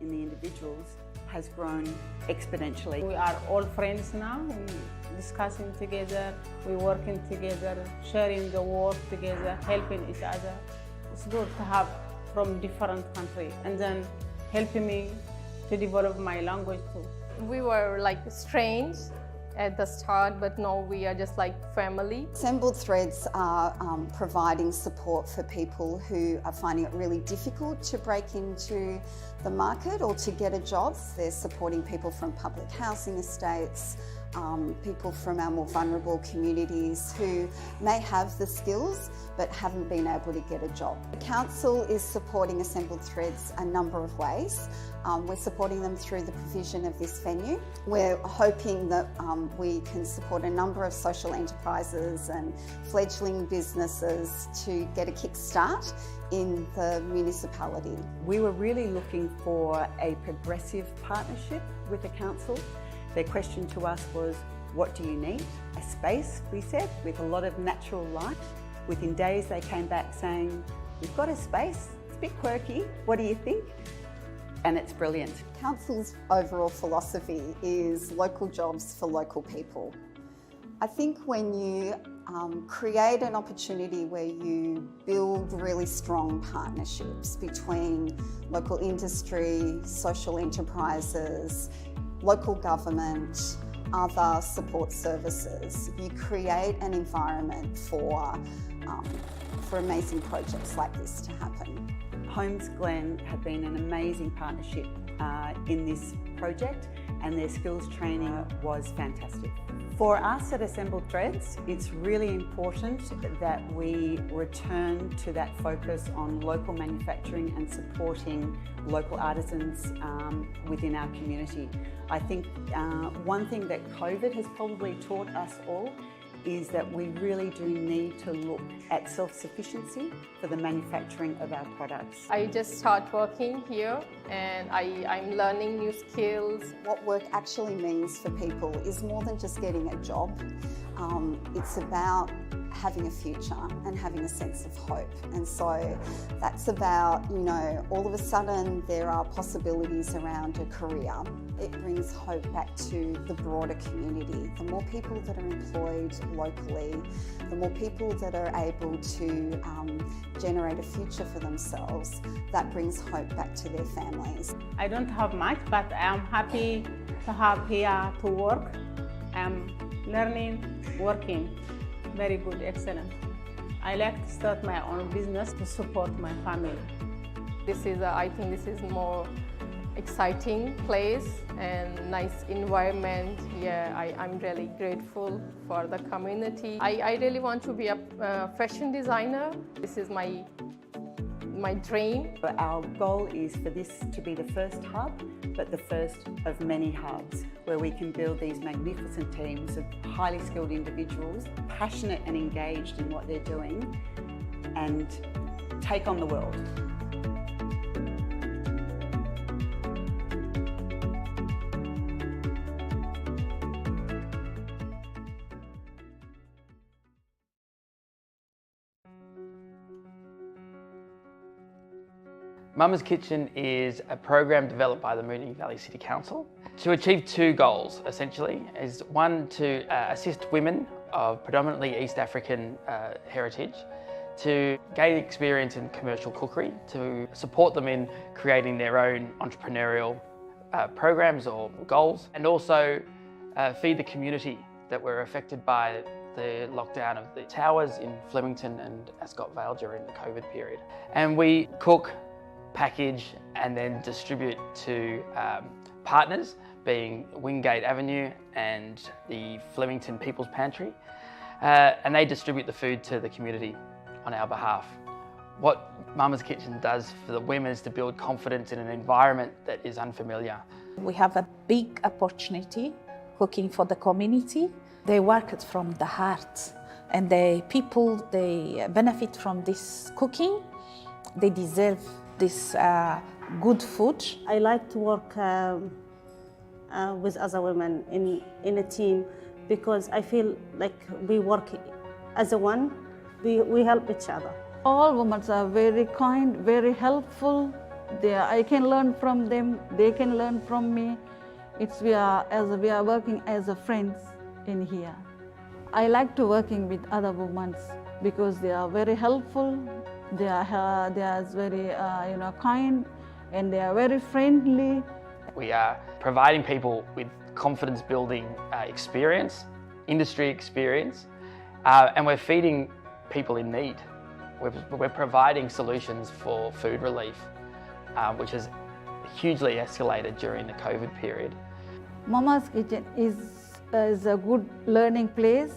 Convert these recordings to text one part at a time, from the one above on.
in the individuals has grown exponentially. We are all friends now, we're discussing together, we're working together, sharing the work together, helping each other. It's good to have from different countries and then helping me to develop my language too. We were like strange at the start, but now we are just like family. Assembled Threads are providing support for people who are finding it really difficult to break into the market or to get a job. They're supporting people from public housing estates, people from our more vulnerable communities who may have the skills but haven't been able to get a job. The Council is supporting Assembled Threads a number of ways. We're supporting them through the provision of this venue. We're hoping that we can support a number of social enterprises and fledgling businesses to get a kickstart in the municipality. We were really looking for a progressive partnership with the council. Their question to us was, what do you need? A space, we said, with a lot of natural light. Within days they came back saying, we've got a space, it's a bit quirky, what do you think? And it's brilliant. Council's overall philosophy is local jobs for local people. I think when you create an opportunity where you build really strong partnerships between local industry, social enterprises, local government, other support services, you create an environment for amazing projects like this to happen. Homes Glen have been an amazing partnership in this project, and their skills training was fantastic. For us at Assembled Threads, it's really important that we return to that focus on local manufacturing and supporting local artisans within our community. I think one thing that COVID has probably taught us all is that we really do need to look at self-sufficiency for the manufacturing of our products. I just start working here and I'm learning new skills. What work actually means for people is more than just getting a job. It's about having a future and having a sense of hope. And so that's about, all of a sudden there are possibilities around a career. It brings hope back to the broader community. The more people that are employed locally, the more people that are able to generate a future for themselves, that brings hope back to their families. I don't have much, but I'm happy to have here to work. I'm learning, working. Very good, excellent. I like to start my own business to support my family. I think this is more exciting place and nice environment. Yeah, I'm really grateful for the community. I really want to be a fashion designer. This is my dream. Our goal is for this to be the first hub, but the first of many hubs where we can build these magnificent teams of highly skilled individuals, passionate and engaged in what they're doing, and take on the world. Mama's Kitchen is a program developed by the Moonee Valley City Council to achieve two goals, essentially. Is one, to assist women of predominantly East African heritage to gain experience in commercial cookery, to support them in creating their own entrepreneurial programs or goals, and also feed the community that were affected by the lockdown of the towers in Flemington and Ascot Vale during the COVID period. And we cook, package and then distribute to partners, being Wingate Avenue and the Flemington People's Pantry, and they distribute the food to the community on our behalf. What Mama's Kitchen does for the women is to build confidence in an environment that is unfamiliar. We have a big opportunity cooking for the community. They work it from the heart, and the people, they benefit from this cooking. They deserve this good food. I like to work with other women in a team because I feel like we work as a one, we help each other. All women are very kind, very helpful, I can learn from them, they can learn from me. We are working as a friends in here. I like to working with other women because they are very helpful, they are very kind, and they are very friendly. We are providing people with confidence building experience, industry experience, and we're feeding people in need. We're providing solutions for food relief, which has hugely escalated during the COVID period. Mama's Kitchen is a good learning place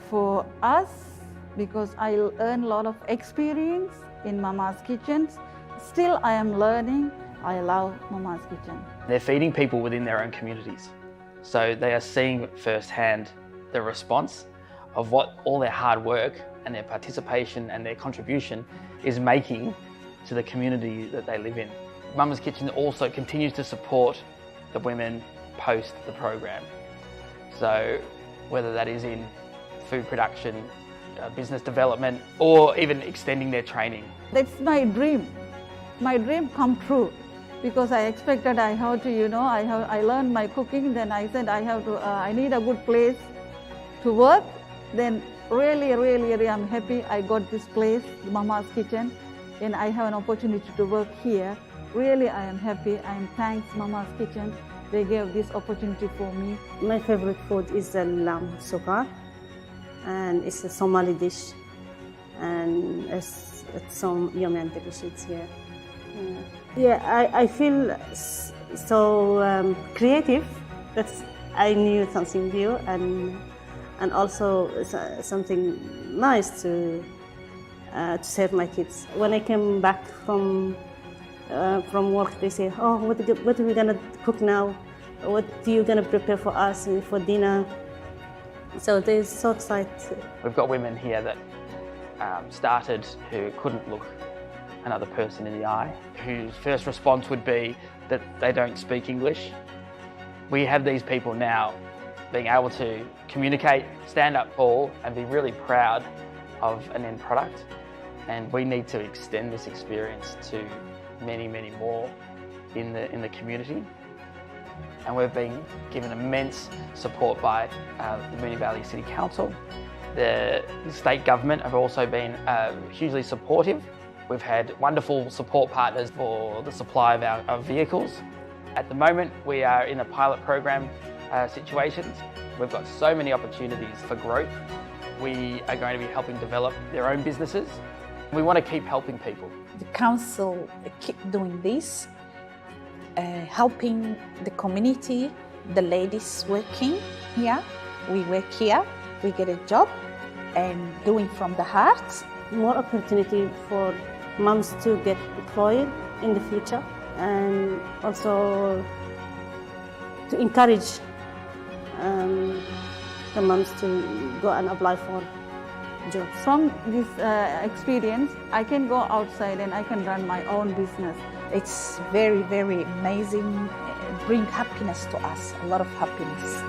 for us because I earn a lot of experience in Mama's Kitchens. Still I am learning. I love Mama's Kitchen. They're feeding people within their own communities. So they are seeing firsthand the response of what all their hard work and their participation and their contribution is making to the community that they live in. Mama's Kitchen also continues to support the women post the program. So whether that is in food production, business development, or even extending their training. That's my dream. My dream come true because I expected I have to, I learned my cooking, then I said I need a good place to work. Then really I'm happy I got this place, Mama's Kitchen, and I have an opportunity to work here. Really I am happy. I am thanks Mama's Kitchen. They gave this opportunity for me. My favorite food is the lamb sukar, and it's a Somali dish, and it's some yummy and delicious here. I feel so creative. That's I knew something new and also something nice to serve my kids. When I came back from work, they say, "Oh, what are we gonna cook now? What are you gonna prepare for us for dinner?" So they're so excited. We've got women here that started who couldn't look another person in the eye, whose first response would be that they don't speak English. We have these people now being able to communicate, stand up tall, and be really proud of an end product. And we need to extend this experience to many more in the community. And we've been given immense support by the Moonee Valley City Council. The state government have also been hugely supportive. We've had wonderful support partners for the supply of our vehicles. At the moment, we are in a pilot program situations. We've got so many opportunities for growth. We are going to be helping develop their own businesses. We want to keep helping people. The council keep doing this, helping the community, the ladies working here. We work here, we get a job, and doing from the heart. More opportunity for moms to get employed in the future, and also to encourage the moms to go and apply for jobs. From this experience, I can go outside and I can run my own business. It's very amazing, bring happiness to us, a lot of happiness.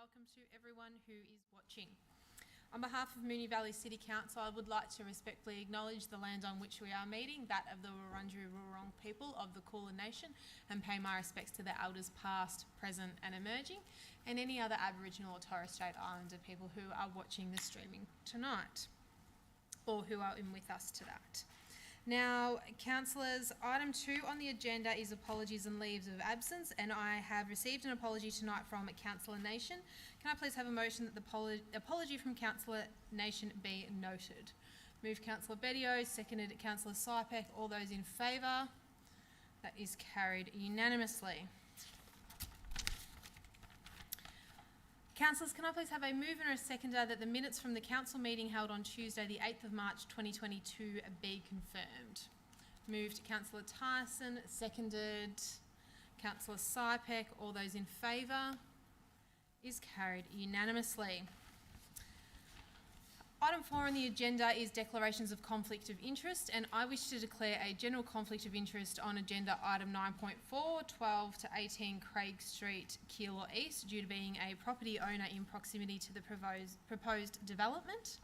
welcome to everyone who is watching. On behalf of Moonee Valley City Council, I would like to respectfully acknowledge the land on which we are meeting, that of the Wurundjeri Wurrung people of the Kulin Nation, and pay my respects to the elders past, present and emerging, and any other Aboriginal or Torres Strait Islander people who are watching the streaming tonight, or who are in with us to that. Now, councillors, item 2 on the agenda is apologies and leaves of absence, and I have received an apology tonight from Councillor Nation. Can I please have a motion that the apology from Councillor Nation be noted? Moved Councillor Bedio, seconded Councillor Sypek. All those in favour? That is carried unanimously. Councillors, can I please have a mover and a seconder that the minutes from the council meeting held on Tuesday the 8th of March 2022 be confirmed? Moved Councillor Tyson, seconded Councillor Sypek. All those in favour? Is carried unanimously. Item 4 on the agenda is declarations of conflict of interest, and I wish to declare a general conflict of interest on agenda item 9.4, 12 to 18 Craig Street, Keilor East, due to being a property owner in proximity to the proposed development.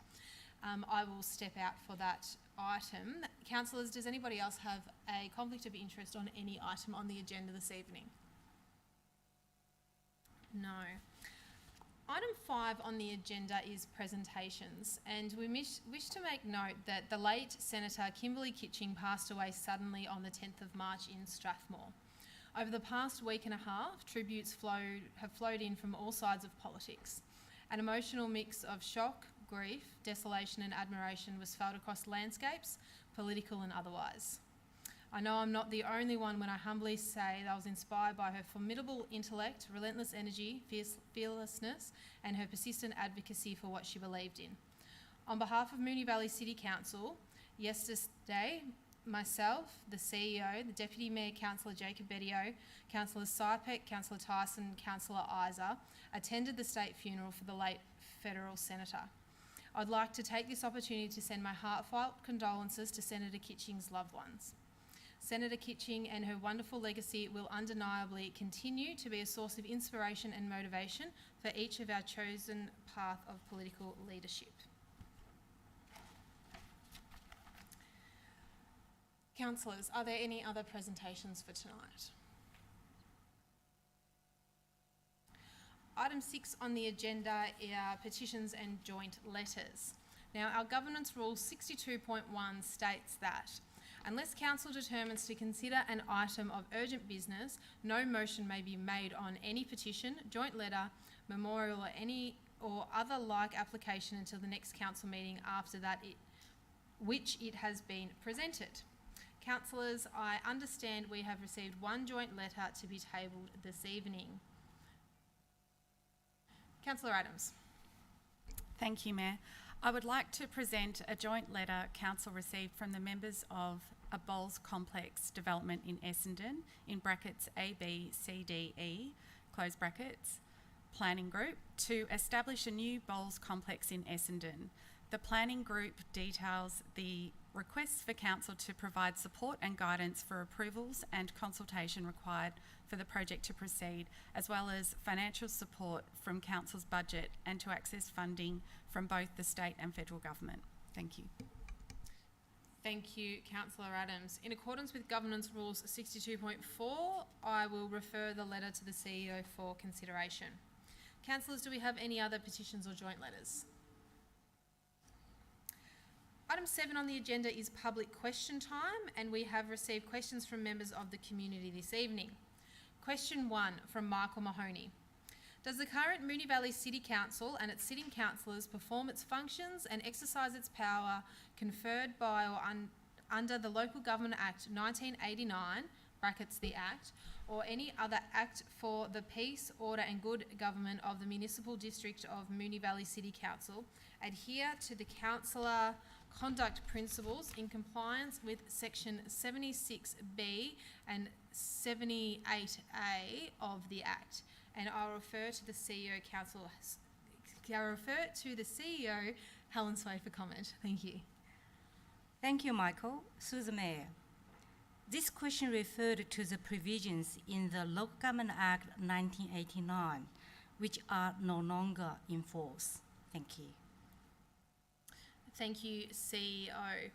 I will step out for that item. Councillors, does anybody else have a conflict of interest on any item on the agenda this evening? No. Item 5 on the agenda is presentations, and we wish to make note that the late Senator Kimberley Kitching passed away suddenly on the 10th of March in Strathmore. Over the past week and a half, tributes have flowed in from all sides of politics. An emotional mix of shock, grief, desolation and admiration was felt across landscapes, political and otherwise. I know I'm not the only one when I humbly say that I was inspired by her formidable intellect, relentless energy, fearlessness, and her persistent advocacy for what she believed in. On behalf of Moonee Valley City Council, yesterday, myself, the CEO, the Deputy Mayor Councillor Jacob Bedio, Councillor Sypek, Councillor Tyson, Councillor Isa, attended the state funeral for the late federal senator. I'd like to take this opportunity to send my heartfelt condolences to Senator Kitching's loved ones. Senator Kitching and her wonderful legacy will undeniably continue to be a source of inspiration and motivation for each of our chosen path of political leadership. Councillors, are there any other presentations for tonight? Item 6 on the agenda are petitions and joint letters. Now, our Governance Rule 62.1 states that unless Council determines to consider an item of urgent business, no motion may be made on any petition, joint letter, memorial or other like application until the next Council meeting after that which it has been presented. Councillors, I understand we have received one joint letter to be tabled this evening. Councillor Adams. Thank you, Mayor. I would like to present a joint letter Council received from the members of a bowls complex development in Essendon, in brackets ABCDE, close brackets, planning group, to establish a new bowls complex in Essendon. The planning group details the requests for Council to provide support and guidance for approvals and consultation required for the project to proceed, as well as financial support from Council's budget and to access funding from both the state and federal government. Thank you. Thank you, Councillor Adams. In accordance with Governance Rules 62.4, I will refer the letter to the CEO for consideration. Councillors, do we have any other petitions or joint letters? Item 7 on the agenda is public question time, and we have received questions from members of the community this evening. Question 1 from Michael Mahoney. Does the current Moonee Valley City Council and its sitting councillors perform its functions and exercise its power conferred by or under the Local Government Act 1989, brackets the Act, or any other act for the peace, order and good government of the municipal district of Moonee Valley City Council, adhere to the councillor conduct principles in compliance with section 76B and 78A of the Act? And I'll refer to the CEO Helen Sway for comment. Thank you. Thank you, Michael. Through the Mayor. This question referred to the provisions in the Local Government Act 1989, which are no longer in force? Thank you. Thank you, CEO.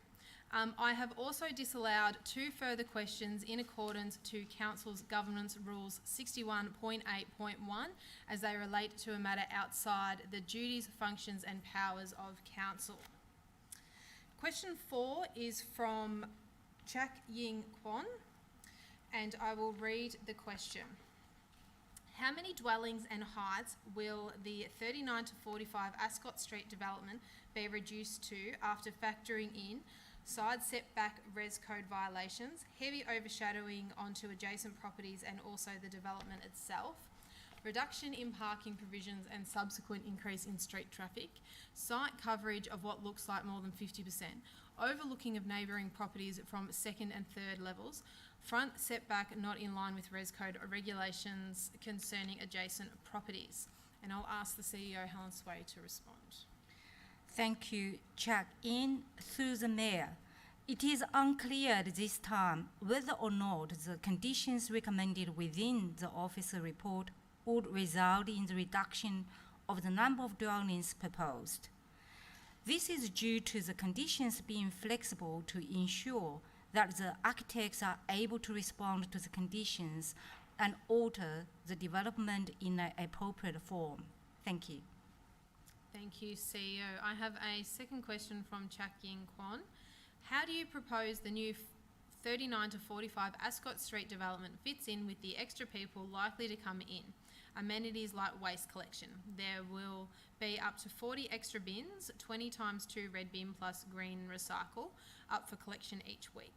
I have also disallowed 2 further questions in accordance to Council's Governance Rules 61.8.1 as they relate to a matter outside the duties, functions and powers of Council. Question 4 is from Chak Ying Kwon, and I will read the question. How many dwellings and heights will the 39 to 45 Ascot Street development be reduced to after factoring in side setback res code violations, heavy overshadowing onto adjacent properties and also the development itself, reduction in parking provisions and subsequent increase in street traffic, site coverage of what looks like more than 50%, overlooking of neighbouring properties from 2nd and 3rd levels, front setback not in line with res code or regulations concerning adjacent properties. And I'll ask the CEO, Helen Sway, to respond. Thank you, Chuck. Through the Mayor, it is unclear at this time whether or not the conditions recommended within the officer report would result in the reduction of the number of dwellings proposed. This is due to the conditions being flexible to ensure that the architects are able to respond to the conditions and alter the development in an appropriate form. Thank you. Thank you, CEO. I have a second question from Chak Ying Kwon. How do you propose the new 39 to 45 Ascot Street development fits in with the extra people likely to come in? Amenities like waste collection. There will be up to 40 extra bins, 20 times 2 red bin plus green recycle, up for collection each week.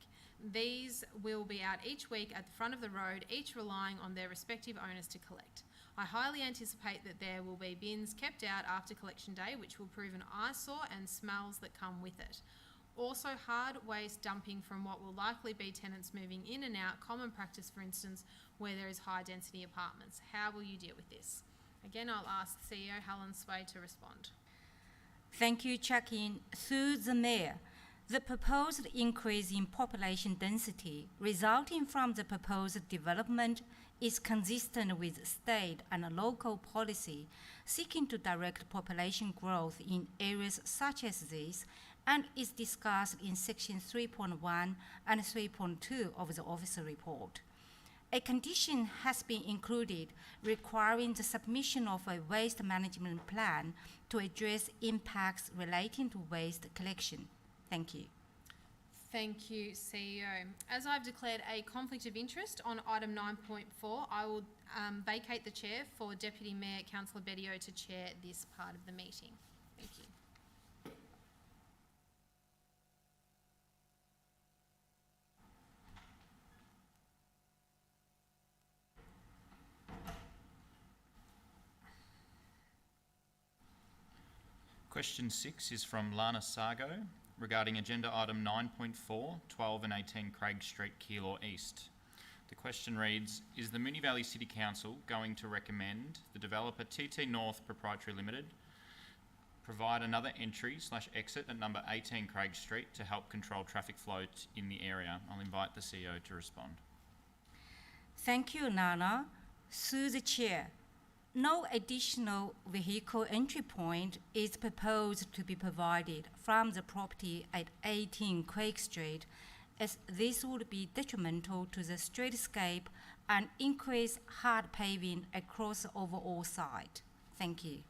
These will be out each week at the front of the road, each relying on their respective owners to collect. I highly anticipate that there will be bins kept out after collection day, which will prove an eyesore and smells that come with it. Also, hard waste dumping from what will likely be tenants moving in and out, common practice, for instance, where there is high density apartments. How will you deal with this? Again, I'll ask CEO Helen Sway to respond. Thank you, Chuck-in. Through the Mayor, the proposed increase in population density resulting from the proposed development is consistent with state and local policy seeking to direct population growth in areas such as this, and is discussed in section 3.1 and 3.2 of the officer report. A condition has been included requiring the submission of a waste management plan to address impacts relating to waste collection. Thank you. Thank you, CEO. As I've declared a conflict of interest on item 9.4, I will vacate the chair for Deputy Mayor Councillor Bedio to chair this part of the meeting. Thank you. Question 6 is from Lana Sargo regarding agenda item 9.4, 12 and 18 Craig Street, Keilor East. The question reads, is the Moonee Valley City Council going to recommend the developer TT North Proprietary Limited provide another entry/exit at number 18 Craig Street to help control traffic flow in the area? I'll invite the CEO to respond. Thank you, Nana. Through the chair, no additional vehicle entry point is proposed to be provided from the property at 18 Craig Street, as this would be detrimental to the streetscape and increase hard paving across the overall site. Thank you.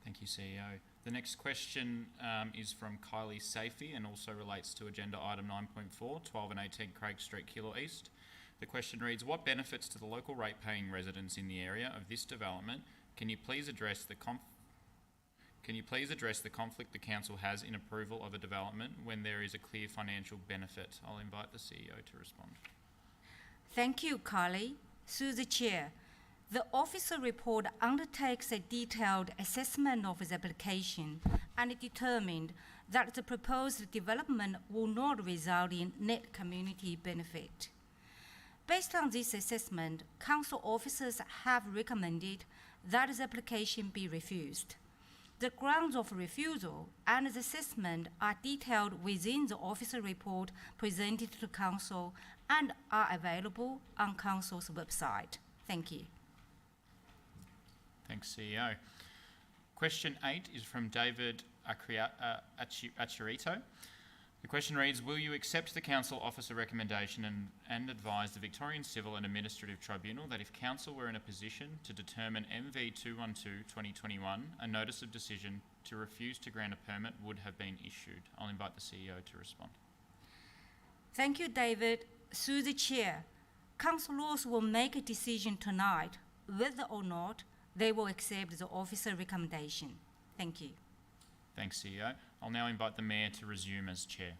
Thank you, CEO. The next question is from Kylie Safey and also relates to agenda item 9.4, 12 and 18 Craig Street, Keilor East. The question reads, what benefits to the local rate-paying residents in the area of this development can you please address the conflict the council has in approval of a development when there is a clear financial benefit? I'll invite the CEO to respond. Thank you, Carly. Through the chair, the officer report undertakes a detailed assessment of the application and determined that the proposed development will not result in net community benefit. Based on this assessment, council officers have recommended that the application be refused. The grounds of refusal and the assessment are detailed within the officer report presented to council and are available on council's website. Thank you. Thanks, CEO. Question 8 is from David Acharito. The question reads, will you accept the Council Officer recommendation and advise the Victorian Civil and Administrative Tribunal that if Council were in a position to determine MV 212-2021, a notice of decision to refuse to grant a permit would have been issued? I'll invite the CEO to respond. Thank you, David. Through the Chair, councillors will make a decision tonight whether or not they will accept the officer recommendation. Thank you. Thanks, CEO. I'll now invite the Mayor to resume as Chair.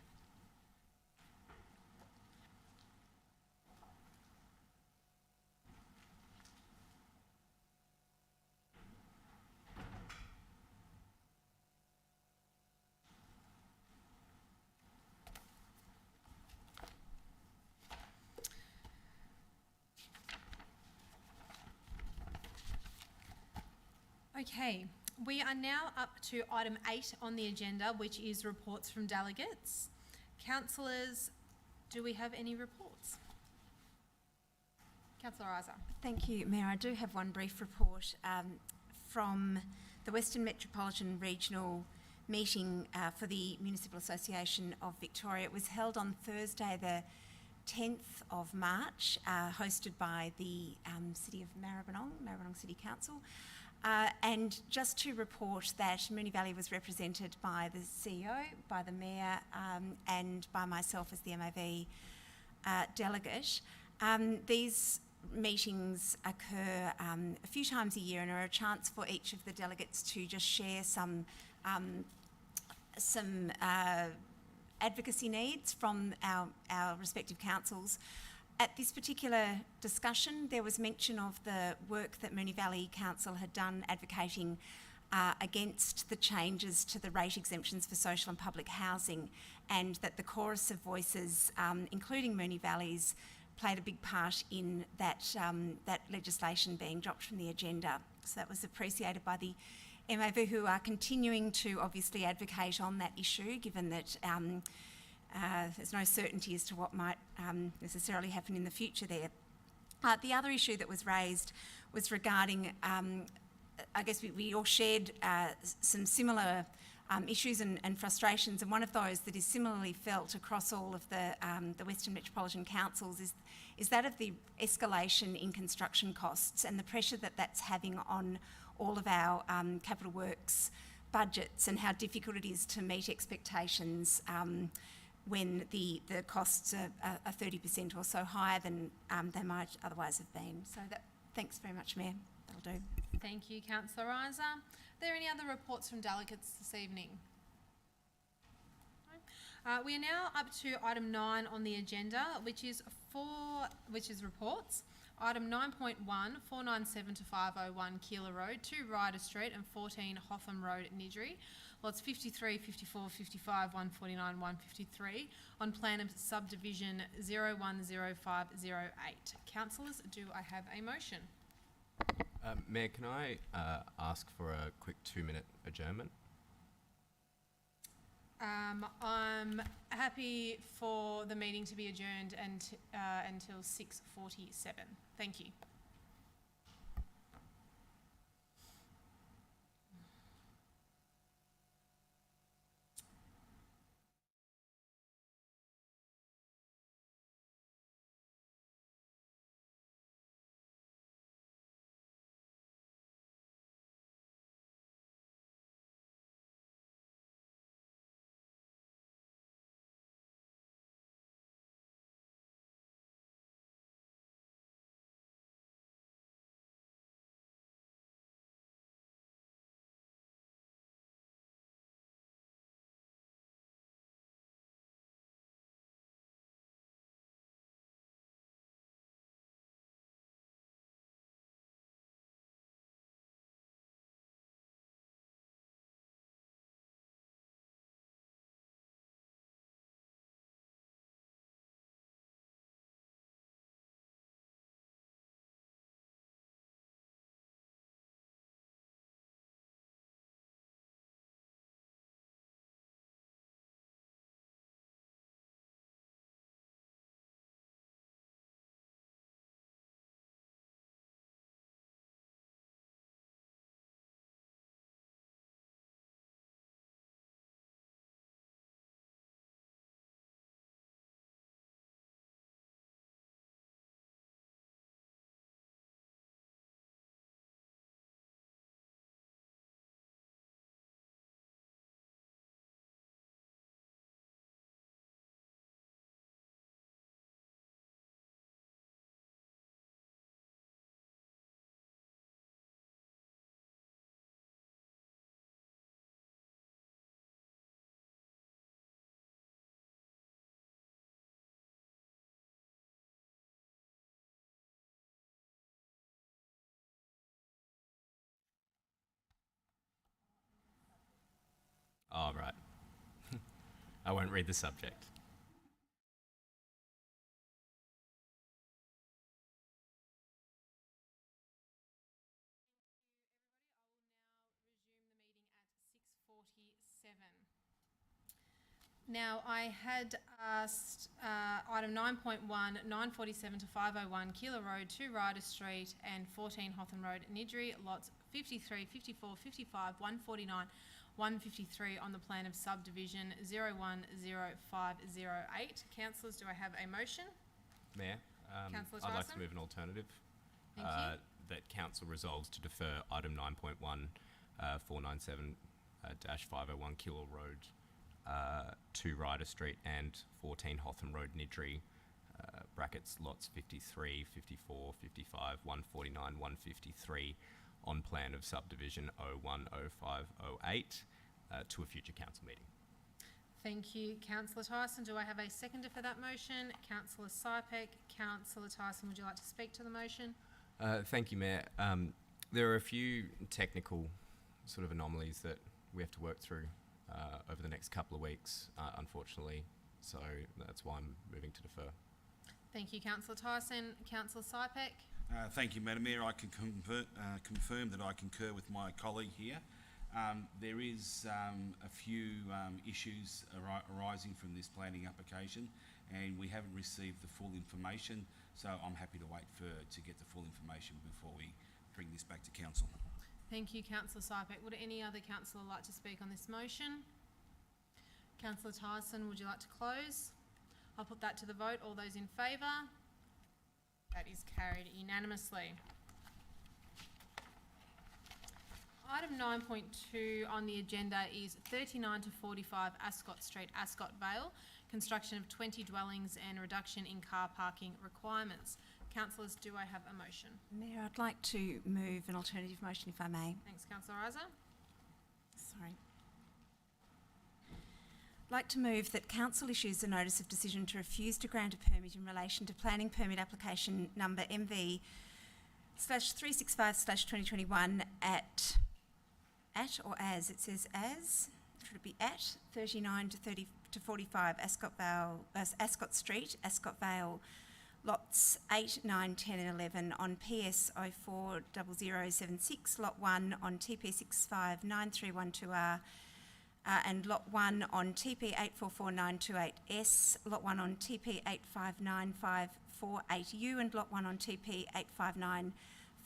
Okay, we are now up to item 8 on the agenda, which is reports from delegates. Councillors, do we have any reports? Councillor Isa. Thank you, Mayor. I do have one brief report from the Western Metropolitan Regional meeting for the Municipal Association of Victoria. It was held on Thursday the 10th of March, hosted by the City of Maribyrnong City Council. And just to report that Moonee Valley was represented by the CEO, by the Mayor and by myself as the MAV delegate. These meetings occur a few times a year and are a chance for each of the delegates to just share some advocacy needs from our respective councils. At this particular discussion, there was mention of the work that Moonee Valley Council had done advocating against the changes to the rate exemptions for social and public housing, and that the chorus of voices, including Moonee Valley's, played a big part in that legislation being dropped from the agenda. So that was appreciated by the MAV, who are continuing to obviously advocate on that issue, given that there's no certainty as to what might necessarily happen in the future there. The other issue that was raised was regarding, I guess we all shared some similar issues and frustrations, and one of those that is similarly felt across all of the Western Metropolitan Councils is that of the escalation in construction costs and the pressure that that's having on all of our capital works budgets, and how difficult it is to meet expectations when the costs are 30% or so higher than they might otherwise have been. So thanks very much, Mayor. That'll do. Thank you, Councillor Isa. Are there any other reports from delegates this evening? No? We are now up to item 9 on the agenda, which is reports. Item 9.1, 497 to 501 Keilor Road, 2 Ryder Street and 14 Hotham Road, Nidri. Lots 53, 54, 55, 149, 153 on plan of subdivision 010508. Councillors, do I have a motion? Mayor, can I ask for a quick 2-minute adjournment? I'm happy for the meeting to be adjourned until 6:47. Thank you. I won't read the subject. Now, I had asked item 9.1, 947 to 501 Keilor Road, 2 Ryder Street and 14 Hotham Road, Nidri, lots 53, 54, 55, 149, 153 on the plan of subdivision 010508. Councillors, do I have a motion? Mayor, Councillor I'd like Tyson? to move an alternative. Thank you. That Council resolves to defer item 9.1, 497 501 Keilor Road, 2 Ryder Street and 14 Hotham Road, Nidri, brackets lots 53, 54, 55, 149, 153 on plan of subdivision 010508 to a future council meeting. Thank you, Councillor Tyson. Do I have a seconder for that motion? Councillor Sypek. Councillor Tyson, would you like to speak to the motion? Thank you, Mayor. There are a few technical sort of anomalies that we have to work through over the next couple of weeks, unfortunately, so that's why I'm moving to defer. Thank you, Councillor Tyson. Councillor Sypek. Thank you, Madam Mayor. I can confirm that I concur with my colleague here. There is a few issues arising from this planning application, and we haven't received the full information, so I'm happy to wait to get the full information before we bring this back to council. Thank you, Councillor Sypek. Would any other councillor like to speak on this motion? Councillor Tyson, would you like to close? I'll put that to the vote. All those in favour? That is carried unanimously. Item 9.2 on the agenda is 39 to 45 Ascot Street, Ascot Vale, construction of 20 dwellings and reduction in car parking requirements. Councillors, do I have a motion? Mayor, I'd like to move an alternative motion if I may. Thanks, Councillor Isa. Sorry. I'd like to move that Council issues a notice of decision to refuse to grant a permit in relation to planning permit application number MV/365/2021 at or as, it says as, should it be at 39 to 45 Ascot Street, Ascot Vale, lots 8, 9, 10 and 11 on PS 040076, lot 1 on TP 659312R, and lot 1 on TP 844928S, lot 1 on TP 859548U, and lot 1 on TP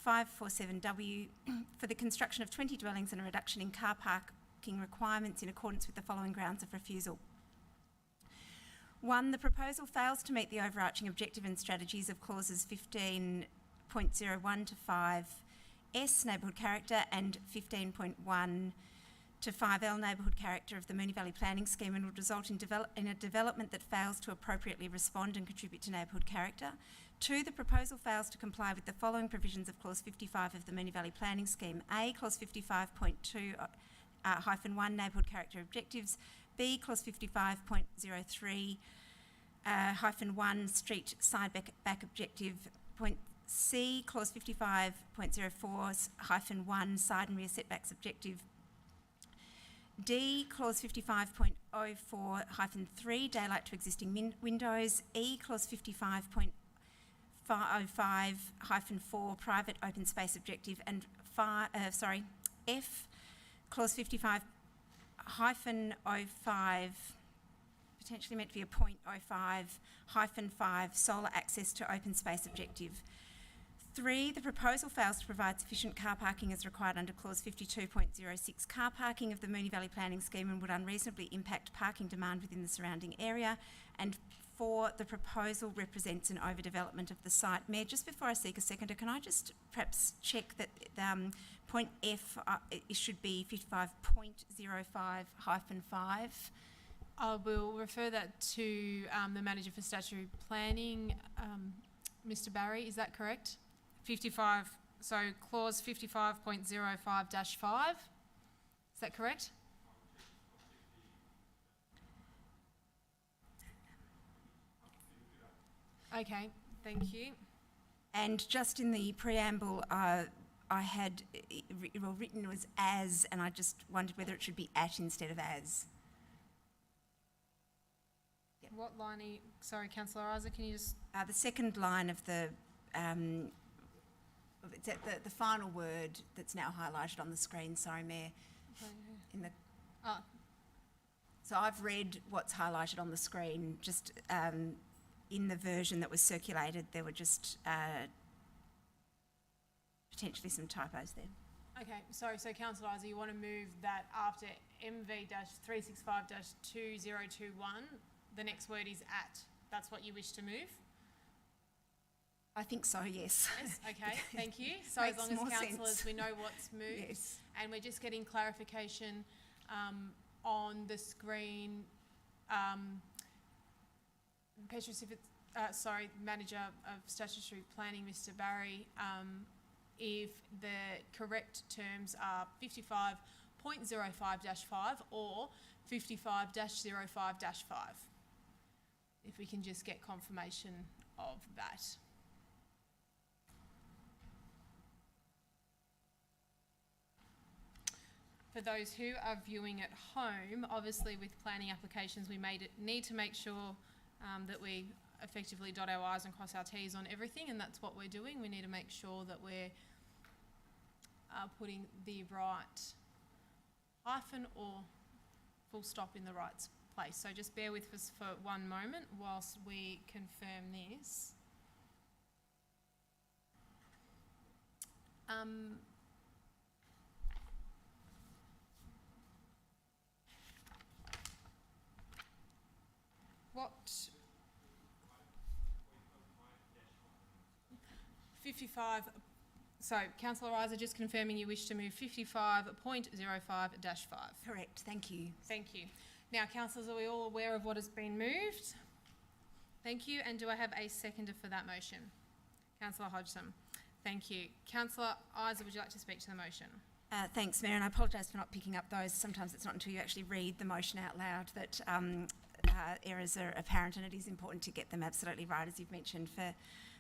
859547W for the construction of 20 dwellings and a reduction in car parking requirements in accordance with the following grounds of refusal. 1, the proposal fails to meet the overarching objective and strategies of clauses 15.01 to 5S, neighbourhood character, and 15.1 to 5L, neighbourhood character of the Moonee Valley Planning Scheme, and would result in a development that fails to appropriately respond and contribute to neighbourhood character. 2, the proposal fails to comply with the following provisions of clause 55 of the Moonee Valley Planning Scheme. A, clause 55.2 -1, neighbourhood character objectives. B, clause 55.03 -1, street side back objective. Point C, clause 55.04 -1, side and rear setbacks objective. D, clause 55.04 daylight to existing windows. E, clause 55.05 4 private open space objective. And F, clause 55-05, potentially meant to be a .05-5 solar access to open space objective. 3, the proposal fails to provide sufficient car parking as required under clause 52.06 car parking of the Moonee Valley Planning Scheme and would unreasonably impact parking demand within the surrounding area. And 4, the proposal represents an overdevelopment of the site. Mayor, just before I seek a seconder, can I just perhaps check that point F it should be 55.05-5? I will refer that to the Manager for Statutory Planning, Mr. Barry, is that correct? 55, so clause 55.05-5, is that correct? Okay, thank you. And just in the preamble, I had written was as, and I just wondered whether it should be at instead of as. What line are you, sorry, Councillor Isa, can you just... The second line of the, it's at the final word that's now highlighted on the screen, sorry, Mayor. In the, so I've read what's highlighted on the screen, just in the version that was circulated, there were just potentially some typos there. Okay, sorry, so Councillor Isa, you want to move that after MV-365-2021, the next word is at. That's what you wish to move? I think so, yes. Yes, okay, thank you. So as long as councillors, sense. we know what's moved. Yes. And we're just getting clarification on the screen. Manager of Statutory Planning, Mr. Barry, if the correct terms are 55.05-5 or 55-05-5. If we can just get confirmation of that. For those who are viewing at home, obviously with planning applications we need to make sure that we effectively dot our I's and cross our T's on everything, and that's what we're doing. We need to make sure that we're putting the right hyphen or full stop in the right place. So just bear with us for one moment whilst we confirm this. What? 55. So, Councillor Isa, just confirming you wish to move 55.05-5. Correct, thank you. Thank you. Now, councillors, are we all aware of what has been moved? Thank you. And do I have a seconder for that motion? Councillor Hodgson. Thank you. Councillor Isa, would you like to speak to the motion? Thanks, Mayor, and I apologise for not picking up those. Sometimes it's not until you actually read the motion out loud that errors are apparent, and it is important to get them absolutely right, as you've mentioned, for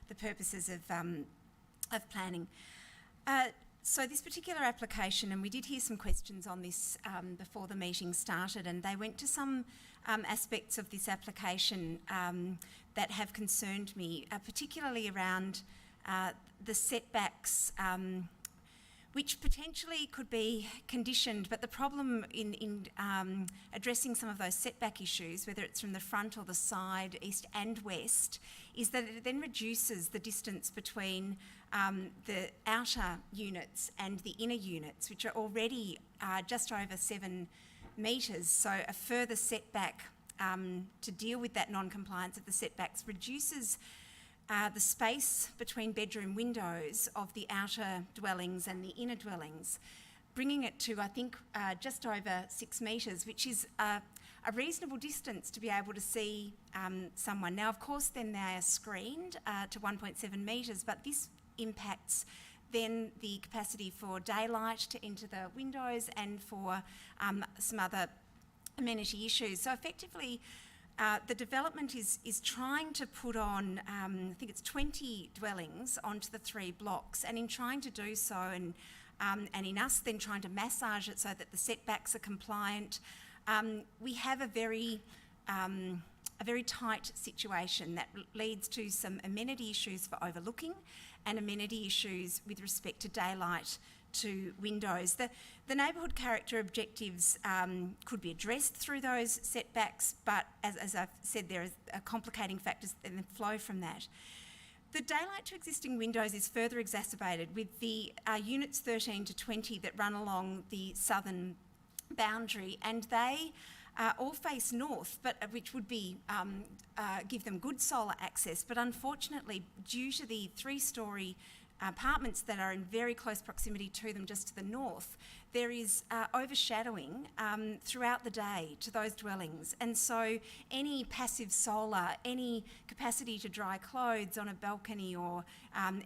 the purposes of planning. So this particular application, and we did hear some questions on this before the meeting started, and they went to some aspects of this application that have concerned me, particularly around the setbacks, which potentially could be conditioned, but the problem in addressing some of those setback issues, whether it's from the front or the side, east and west, is that it then reduces the distance between the outer units and the inner units, which are already just over 7 metres. So a further setback to deal with that non-compliance of the setbacks reduces the space between bedroom windows of the outer dwellings and the inner dwellings, bringing it to, I think, just over 6 metres, which is a reasonable distance to be able to see someone. Now, of course, then they are screened to 1.7 metres, but this impacts then the capacity for daylight to enter the windows and for some other amenity issues. So effectively, the development is trying to put on, I think it's 20 dwellings onto the 3 blocks, and in trying to do so, and in us then trying to massage it so that the setbacks are compliant, we have a very tight situation that leads to some amenity issues for overlooking and amenity issues with respect to daylight to windows. The neighbourhood character objectives could be addressed through those setbacks, but as I've said, there are complicating factors that flow from that. The daylight to existing windows is further exacerbated with the units 13 to 20 that run along the southern boundary, and they all face north, but which would be give them good solar access. But unfortunately, due to the 3-storey apartments that are in very close proximity to them just to the north, there is overshadowing throughout the day to those dwellings, and so any passive solar, any capacity to dry clothes on a balcony, or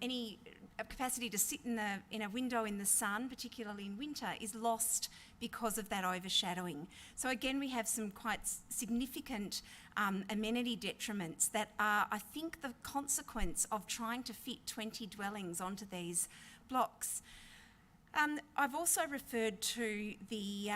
any capacity to sit in a window in the sun, particularly in winter, is lost because of that overshadowing. So again, we have some quite significant amenity detriments that are, I think, the consequence of trying to fit 20 dwellings onto these blocks. I've also referred to the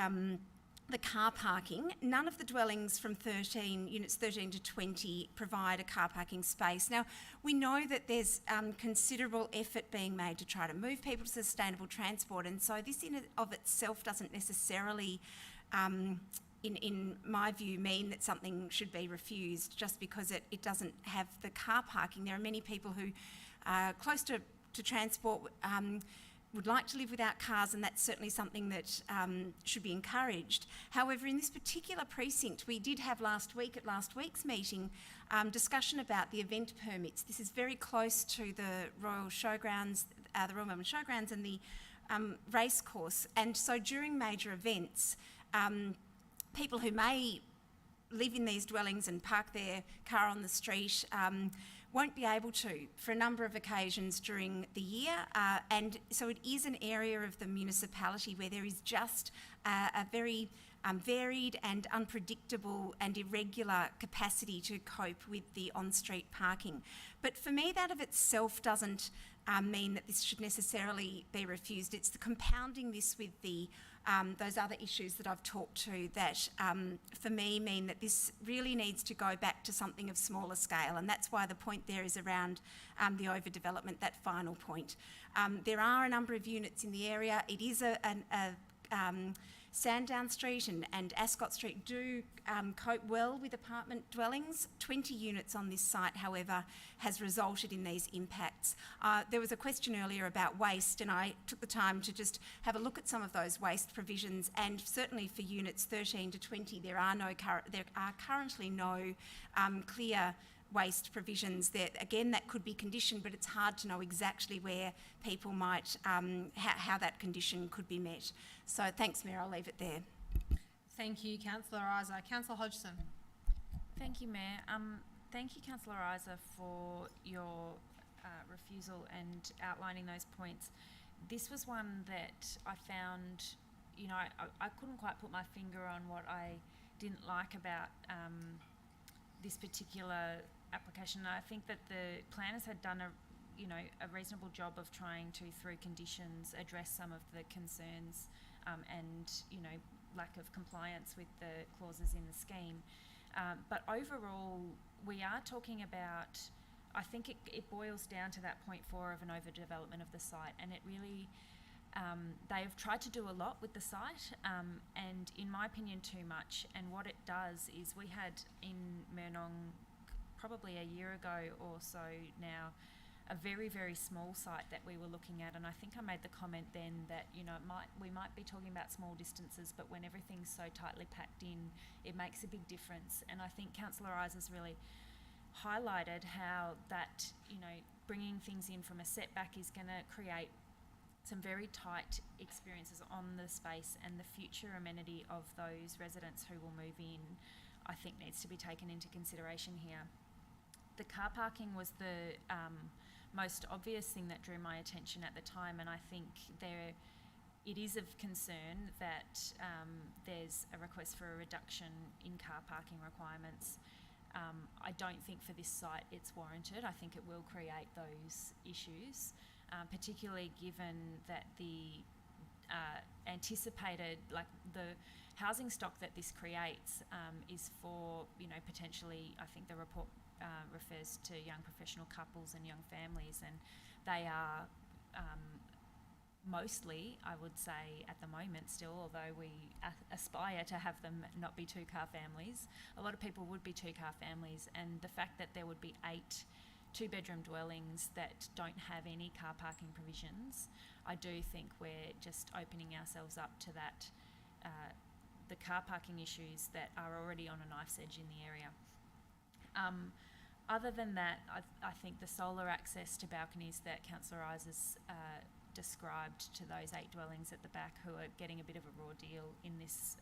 the car parking, none of the dwellings from units 13 to 20 provide a car parking space. Now, we know that there's considerable effort being made to try to move people to sustainable transport, and so this in and of itself doesn't necessarily, in my view, mean that something should be refused just because it doesn't have the car parking. There are many people who are close to transport, would like to live without cars, and that's certainly something that should be encouraged. However, in this particular precinct, we did have last week's meeting, discussion about the event permits. This is very close to the Royal Showgrounds, the Royal Melbourne Showgrounds and the racecourse, and so during major events, people who may live in these dwellings and park their car on the street won't be able to for a number of occasions during the year, and so it is an area of the municipality where there is just a very varied and unpredictable and irregular capacity to cope with the on-street parking. But for me, that of itself doesn't mean that this should necessarily be refused. It's the compounding this with the those other issues that I've talked to that, for me, mean that this really needs to go back to something of smaller scale, and that's why the point there is around the overdevelopment, that final point. There are a number of units in the area. It is Sandown Street and Ascot Street do cope well with apartment dwellings. 20 units on this site, however, has resulted in these impacts. There was a question earlier about waste, and I took the time to just have a look at some of those waste provisions, and certainly for units 13 to 20 there are currently no clear waste provisions. That again, that could be conditioned, but it's hard to know exactly where people might, how that condition could be met. So thanks, Mayor, I'll leave it there. Thank you, Councillor Isa. Councillor Hodgson. Thank you, Mayor. Thank you, Councillor Isa, for your refusal and outlining those points. This was one that I found, you know, I couldn't quite put my finger on what I didn't like about this particular application. I think that the planners had done a reasonable job of trying to, through conditions, address some of the concerns and, lack of compliance with the clauses in the scheme. But overall, we are talking about, I think it boils down to that point 4 of an overdevelopment of the site, and it really, they have tried to do a lot with the site, and in my opinion too much. And what it does is, we had in Moonee probably a year ago or so now, a very, very small site that we were looking at, and I think I made the comment then that, we might be talking about small distances, but when everything's so tightly packed in, it makes a big difference. And I think Councillor Isa's really highlighted how that, bringing things in from a setback is going to create some very tight experiences on the space, and the future amenity of those residents who will move in, I think, needs to be taken into consideration here. The car parking was the most obvious thing that drew my attention at the time, and I think it is of concern that there's a request for a reduction in car parking requirements. I don't think for this site it's warranted. I think it will create those issues, particularly given that the anticipated, the housing stock that this creates is for, potentially, I think the report refers to young professional couples and young families, and they are mostly, I would say at the moment still, although we aspire to have them not be 2-car families, a lot of people would be 2-car families, and the fact that there would be 8 2-bedroom dwellings that don't have any car parking provisions, I do think we're just opening ourselves up to that, the car parking issues that are already on a knife's edge in the area. Other than that, I think the solar access to balconies that Councillor Isa's described to those 8 dwellings at the back who are getting a bit of a raw deal in this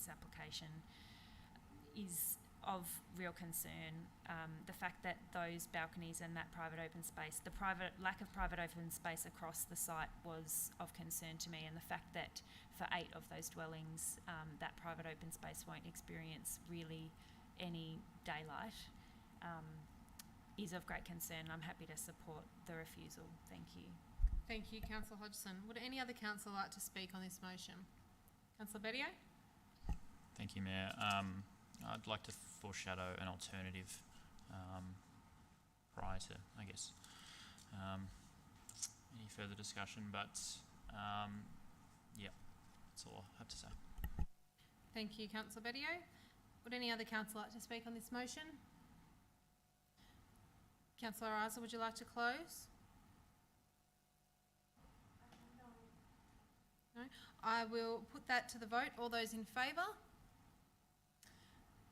application is of real concern. The fact that those balconies and that private open space, the lack of private open space across the site was of concern to me, and the fact that for 8 of those dwellings that private open space won't experience really any daylight is of great concern. I'm happy to support the refusal. Thank you. Thank you, Councillor Hodgson. Would any other councillor like to speak on this motion? Councillor Bedio? Thank you, Mayor. I'd like to foreshadow an alternative prior to, I guess, any further discussion, but yeah, that's all I have to say. Thank you, Councillor Bedio. Would any other councillor like to speak on this motion? Councillor Isa, would you like to close? No? I will put that to the vote. All those in favour?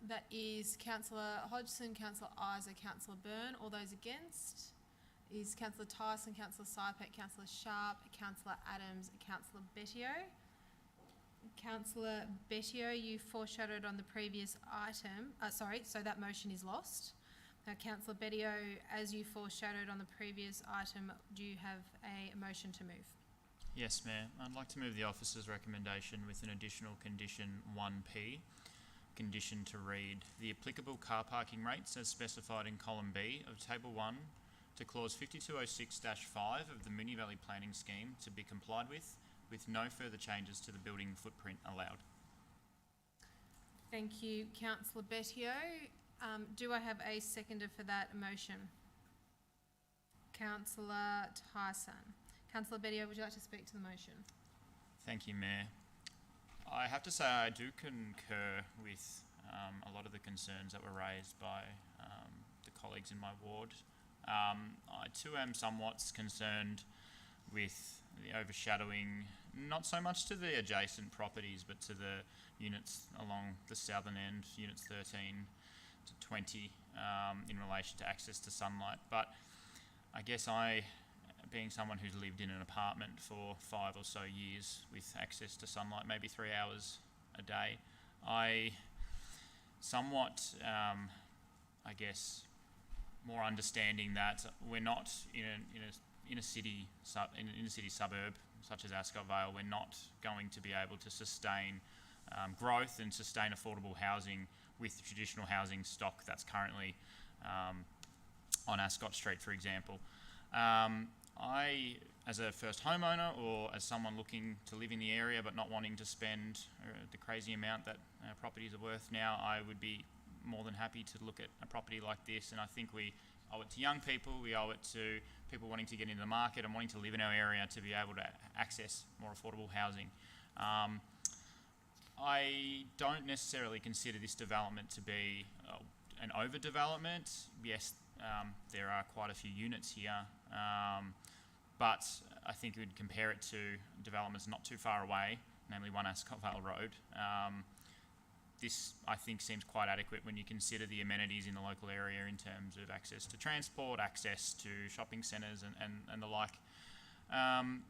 That is Councillor Hodgson, Councillor Isa, Councillor Byrne. All those against is Councillor Tyson, Councillor Sypek, Councillor Sharp, Councillor Adams, Councillor Bettio. Councillor Bettio, you foreshadowed on the previous item. So that motion is lost. Now, Councillor Bettio, as you foreshadowed on the previous item, do you have a motion to move? Yes, Mayor. I'd like to move the officer's recommendation with an additional condition 1P. Condition to read: the applicable car parking rates as specified in column B of table 1 to clause 5206-5 of the Moonee Valley Planning Scheme to be complied with no further changes to the building footprint allowed. Thank you, Councillor Bettio. Do I have a seconder for that motion? Councillor Tyson. Councillor Bettio, would you like to speak to the motion? Thank you, Mayor. I have to say I do concur with a lot of the concerns that were raised by the colleagues in my ward. I too am somewhat concerned with the overshadowing, not so much to the adjacent properties, but to the units along the southern end, units 13 to 20, in relation to access to sunlight. But I guess being someone who's lived in an apartment for 5 or so years with access to sunlight, maybe 3 hours a day, I somewhat, I guess, more understanding that we're not in a city suburb such as Ascot Vale. We're not going to be able to sustain growth and sustain affordable housing with the traditional housing stock that's currently on Ascot Street, for example. I, as a first homeowner or as someone looking to live in the area but not wanting to spend the crazy amount that properties are worth now, I would be more than happy to look at a property like this. And I think we owe it to young people, we owe it to people wanting to get into the market and wanting to live in our area to be able to access more affordable housing. I don't necessarily consider this development to be an overdevelopment. Yes, there are quite a few units here, but I think we'd compare it to developments not too far away, namely 1 Ascot Vale Road. This, I think, seems quite adequate when you consider the amenities in the local area in terms of access to transport, access to shopping centres and the like.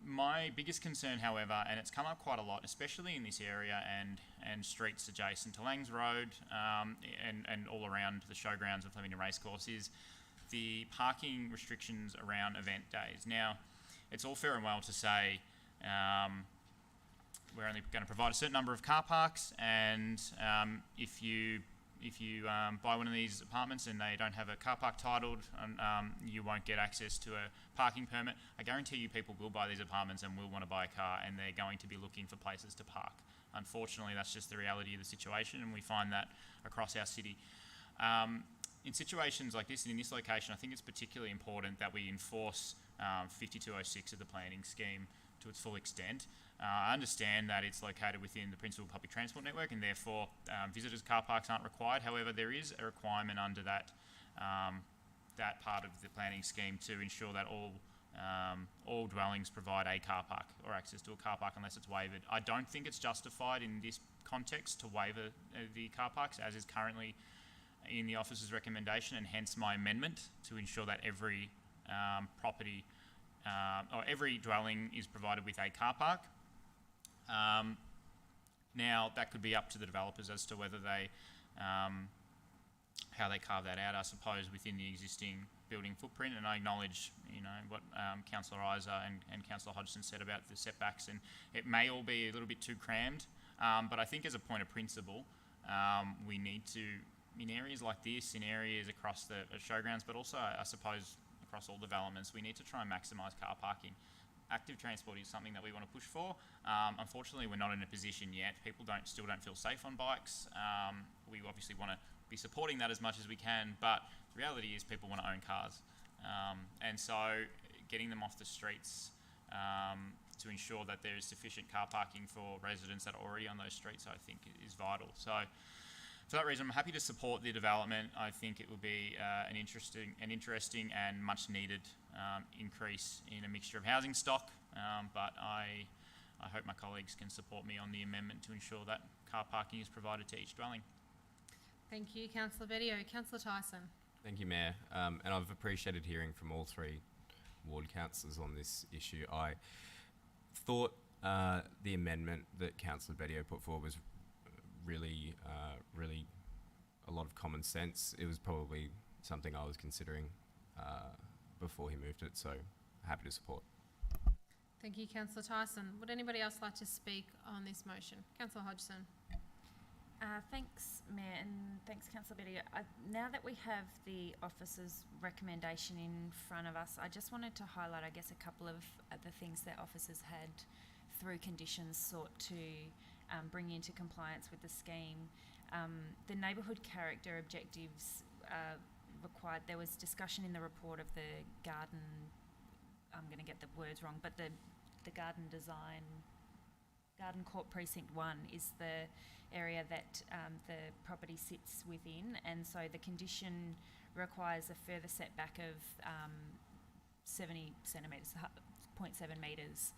My biggest concern, however, and it's come up quite a lot, especially in this area and streets adjacent to Langs Road and all around the showgrounds of Flemington Racecourse, is the parking restrictions around event days. Now, it's all fair and well to say we're only going to provide a certain number of car parks, and if you buy one of these apartments and they don't have a car park titled, you won't get access to a parking permit. I guarantee you people will buy these apartments and will want to buy a car, and they're going to be looking for places to park. Unfortunately, that's just the reality of the situation, and we find that across our city. In situations like this, and in this location, I think it's particularly important that we enforce 5206 of the planning scheme to its full extent. I understand that it's located within the principal public transport network, and therefore visitors' car parks aren't required. However, there is a requirement under that part of the planning scheme to ensure that all dwellings provide a car park or access to a car park unless it's waived. I don't think it's justified in this context to waiver the car parks as is currently in the officer's recommendation, and hence my amendment to ensure that every property or every dwelling is provided with a car park. Now, that could be up to the developers as to whether they, how they carve that out, I suppose, within the existing building footprint. And I acknowledge, what Councillor Isa and Councillor Hodgson said about the setbacks, and it may all be a little bit too crammed. But I think as a point of principle, we need to, in areas like this, in areas across the showgrounds, but also, I suppose, across all developments, we need to try and maximise car parking. active transport is something that we want to push for. Unfortunately, we're not in a position yet. People still don't feel safe on bikes. We obviously want to be supporting that as much as we can, but the reality is people want to own cars. And so getting them off the streets to ensure that there is sufficient car parking for residents that are already on those streets, I think is vital. So for that reason, I'm happy to support the development. I think it will be an interesting and much needed increase in a mixture of housing stock, but I hope my colleagues can support me on the amendment to ensure that car parking is provided to each dwelling. Thank you, Councillor Bedio. Councillor Tyson. Thank you, Mayor. And I've appreciated hearing from all three ward councillors on this issue. I thought the amendment that Councillor Bedio put forward was really a lot of common sense. It was probably something I was considering before he moved it, so happy to support. Thank you, Councillor Tyson. Would anybody else like to speak on this motion? Councillor Hodgson. Thanks, Mayor, and thanks, Councillor Bedio. Now that we have the officer's recommendation in front of us, I just wanted to highlight, I guess, a couple of the things that officers had, through conditions, sought to bring into compliance with the scheme. The neighbourhood character objectives required, there was discussion in the report of the garden, I'm going to get the words wrong, but the garden design, Garden Court Precinct 1 is the area that the property sits within, and so the condition requires a further setback of 70 centimetres, 0.7 metres,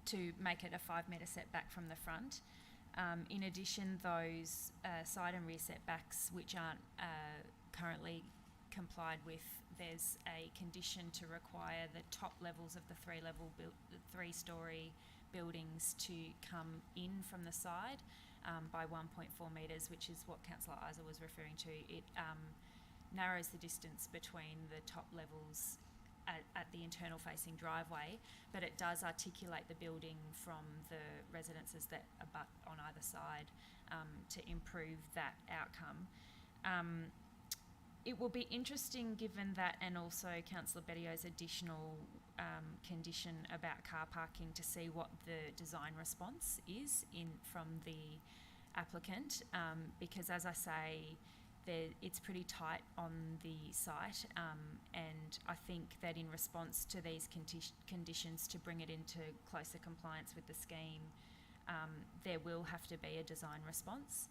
to make it a 5 metre setback from the front. In addition, those side and rear setbacks which aren't currently complied with, there's a condition to require the top levels of the three-storey buildings to come in from the side by 1.4 metres, which is what Councillor Isa was referring to. It narrows the distance between the top levels at the internal facing driveway, but it does articulate the building from the residences that abut on either side to improve that outcome. It will be interesting, given that, and also Councillor Bedio's additional condition about car parking, to see what the design response is from the applicant, because, as I say, it's pretty tight on the site, and I think that in response to these conditions, to bring it into closer compliance with the scheme, there will have to be a design response,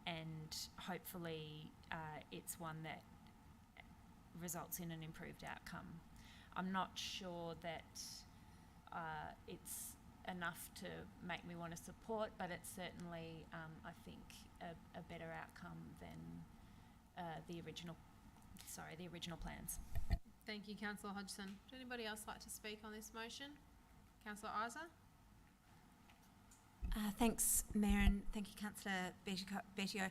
and hopefully it's one that results in an improved outcome. I'm not sure that it's enough to make me want to support, but it's certainly, I think, a better outcome than the original plans. Thank you, Councillor Hodgson. Would anybody else like to speak on this motion? Councillor Isa. Thanks, Mayor, and thank you, Councillor Bedio.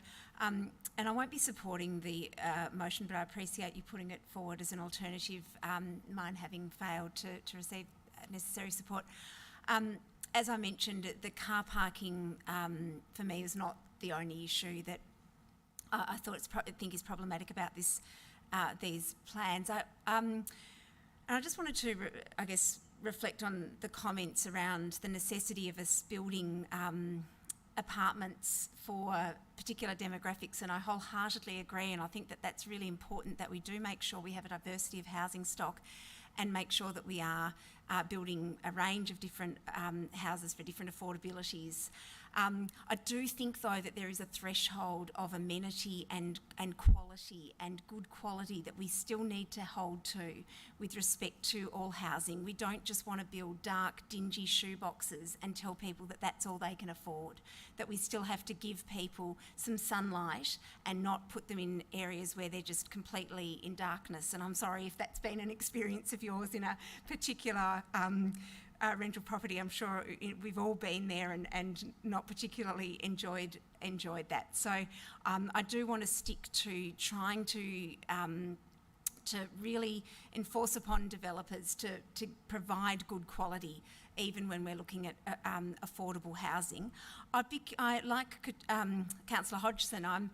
And I won't be supporting the motion, but I appreciate you putting it forward as an alternative, mine having failed to receive necessary support. As I mentioned, the car parking for me is not the only issue that I think is problematic about this these plans. And I just wanted to, I guess, reflect on the comments around the necessity of us building apartments for particular demographics, and I wholeheartedly agree, and I think that that's really important, that we do make sure we have a diversity of housing stock and make sure that we are building a range of different houses for different affordabilities. I do think, though, that there is a threshold of amenity and quality and good quality that we still need to hold to with respect to all housing. We don't just want to build dark, dingy shoeboxes and tell people that that's all they can afford, that we still have to give people some sunlight and not put them in areas where they're just completely in darkness. And I'm sorry if that's been an experience of yours in a particular rental property. I'm sure we've all been there and not particularly enjoyed that. So I do want to stick to trying to really enforce upon developers to provide good quality, even when we're looking at affordable housing. Like Councillor Hodgson,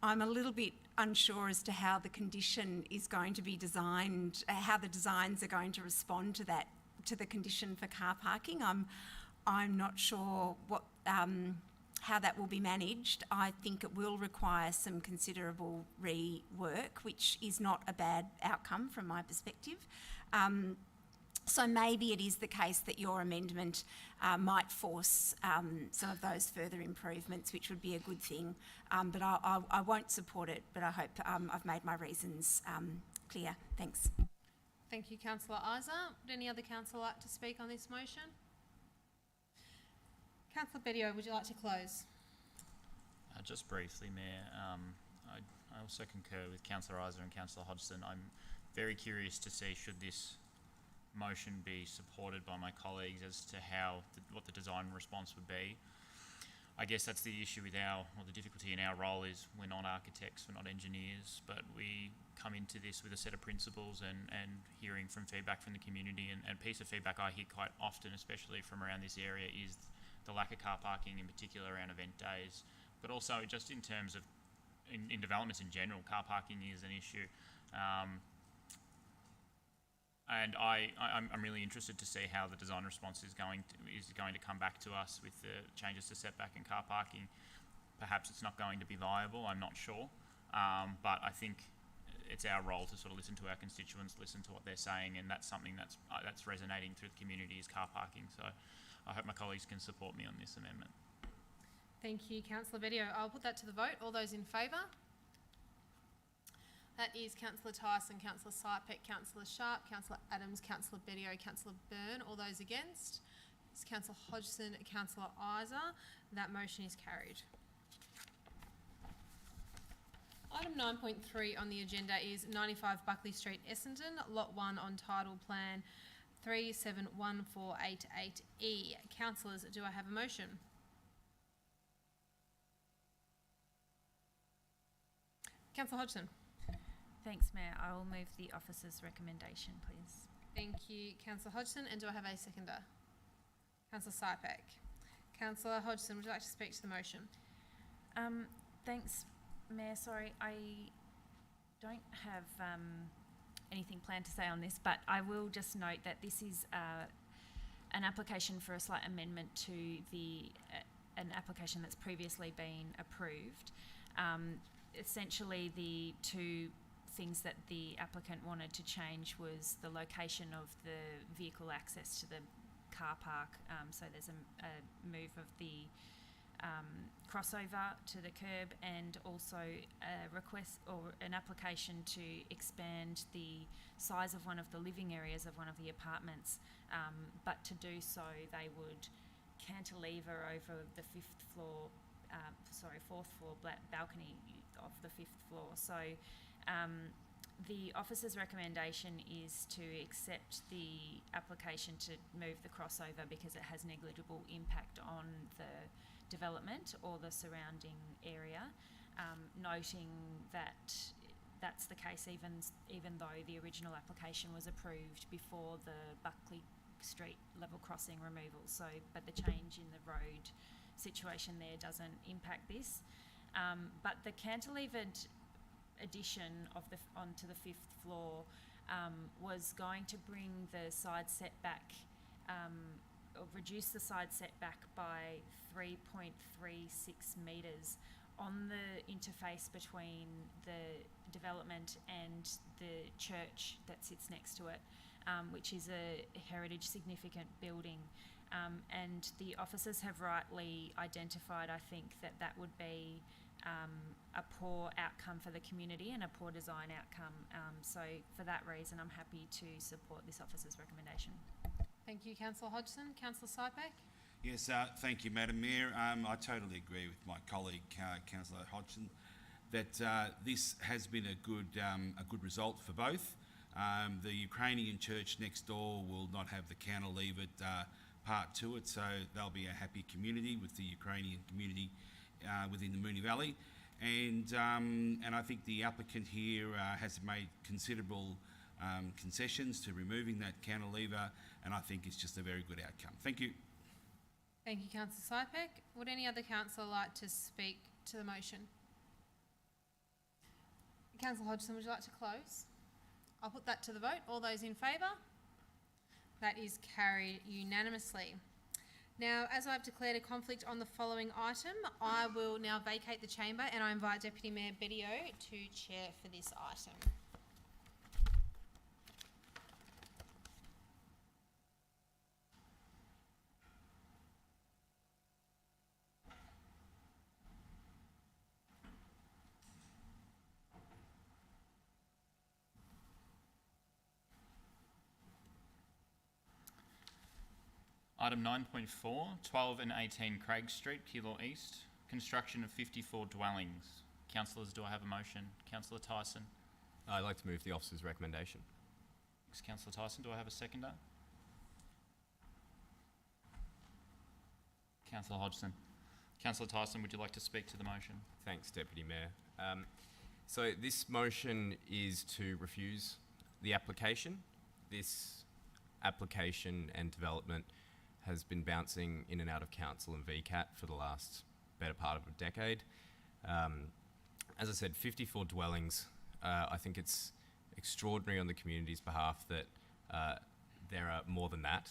I'm a little bit unsure as to how the condition is going to be designed, how the designs are going to respond to that, to the condition for car parking. I'm not sure what how that will be managed. I think it will require some considerable rework, which is not a bad outcome from my perspective. So maybe it is the case that your amendment might force some of those further improvements, which would be a good thing. But I won't support it, but I hope I've made my reasons clear. Thanks. Thank you, Councillor Isa. Would any other councillor like to speak on this motion? Councillor Bedio, would you like to close? Just briefly, Mayor, I also concur with Councillor Isa and Councillor Hodgson. I'm very curious to see should this motion be supported by my colleagues as to what the design response would be. I guess that's the issue with the difficulty in our role is we're not architects, we're not engineers, but we come into this with a set of principles and hearing from feedback from the community. And a piece of feedback I hear quite often, especially from around this area, is the lack of car parking, in particular around event days, but also just in terms of in developments in general, car parking is an issue. And I'm really interested to see how the design response is going to come back to us with the changes to setback and car parking. Perhaps it's not going to be viable, I'm not sure, but I think it's our role to sort of listen to our constituents, listen to what they're saying, and that's something that's resonating through the community is car parking. So I hope my colleagues can support me on this amendment. Thank you, Councillor Bedio. I'll put that to the vote. All those in favour? That is Councillor Tyson, Councillor Sypek, Councillor Sharp, Councillor Adams, Councillor Bedio, Councillor Byrne. All those against? It's Councillor Hodgson, Councillor Isa. That motion is carried. Item 9.3 on the agenda is 95 Buckley Street, Essendon, Lot 1 on Title Plan 371488E. Councillors, do I have a motion? Councillor Hodgson. Thanks, Mayor. I will move the officer's recommendation, please. Thank you, Councillor Hodgson. And do I have a seconder? Councillor Sypek. Councillor Hodgson, would you like to speak to the motion? Thanks, Mayor. Sorry, I don't have anything planned to say on this, but I will just note that this is an application for a slight amendment to an application that's previously been approved. Essentially, the two things that the applicant wanted to change was the location of the vehicle access to the car park. So there's a move of the crossover to the curb, and also a request or an application to expand the size of one of the living areas of one of the apartments. But to do so, they would cantilever over the fourth floor balcony of the fifth floor. So the officer's recommendation is to accept the application to move the crossover because it has negligible impact on the development or the surrounding area, noting that that's the case even though the original application was approved before the Buckley Street level crossing removal. So, but the change in the road situation there doesn't impact this. But the cantilevered addition of onto the fifth floor was going to bring the side setback, or reduce the side setback by 3.36 metres on the interface between the development and the church that sits next to it, which is a heritage significant building. And the officers have rightly identified, I think, that would be a poor outcome for the community and a poor design outcome. So for that reason, I'm happy to support this officer's recommendation. Thank you, Councillor Hodgson. Councillor Sypek. Yes, thank you, Madam Mayor. I totally agree with my colleague, Councillor Hodgson, that this has been a good result for both. The Ukrainian church next door will not have the cantilevered part to it, so they'll be a happy community with the Ukrainian community within the Moonee Valley. And I think the applicant here has made considerable concessions to removing that cantilever, and I think it's just a very good outcome. Thank you. Thank you, Councillor Sypek. Would any other councillor like to speak to the motion? Councillor Hodgson, would you like to close? I'll put that to the vote. All those in favour? That is carried unanimously. Now, as I've declared a conflict on the following item, I will now vacate the chamber and I invite Deputy Mayor Bedio to chair for this item. Item 9.4, 12 and 18 Craig Street, Keilor East, construction of 54 dwellings. Councillors, do I have a motion? Councillor Tyson. I'd like to move the officer's recommendation. Thanks, Councillor Tyson. Do I have a seconder? Councillor Hodgson. Councillor Tyson, would you like to speak to the motion? Thanks, Deputy Mayor. So this motion is to refuse the application. This application and development has been bouncing in and out of council and VCAT for the last better part of a decade. As I said, 54 dwellings. I think it's extraordinary on the community's behalf that there are more than that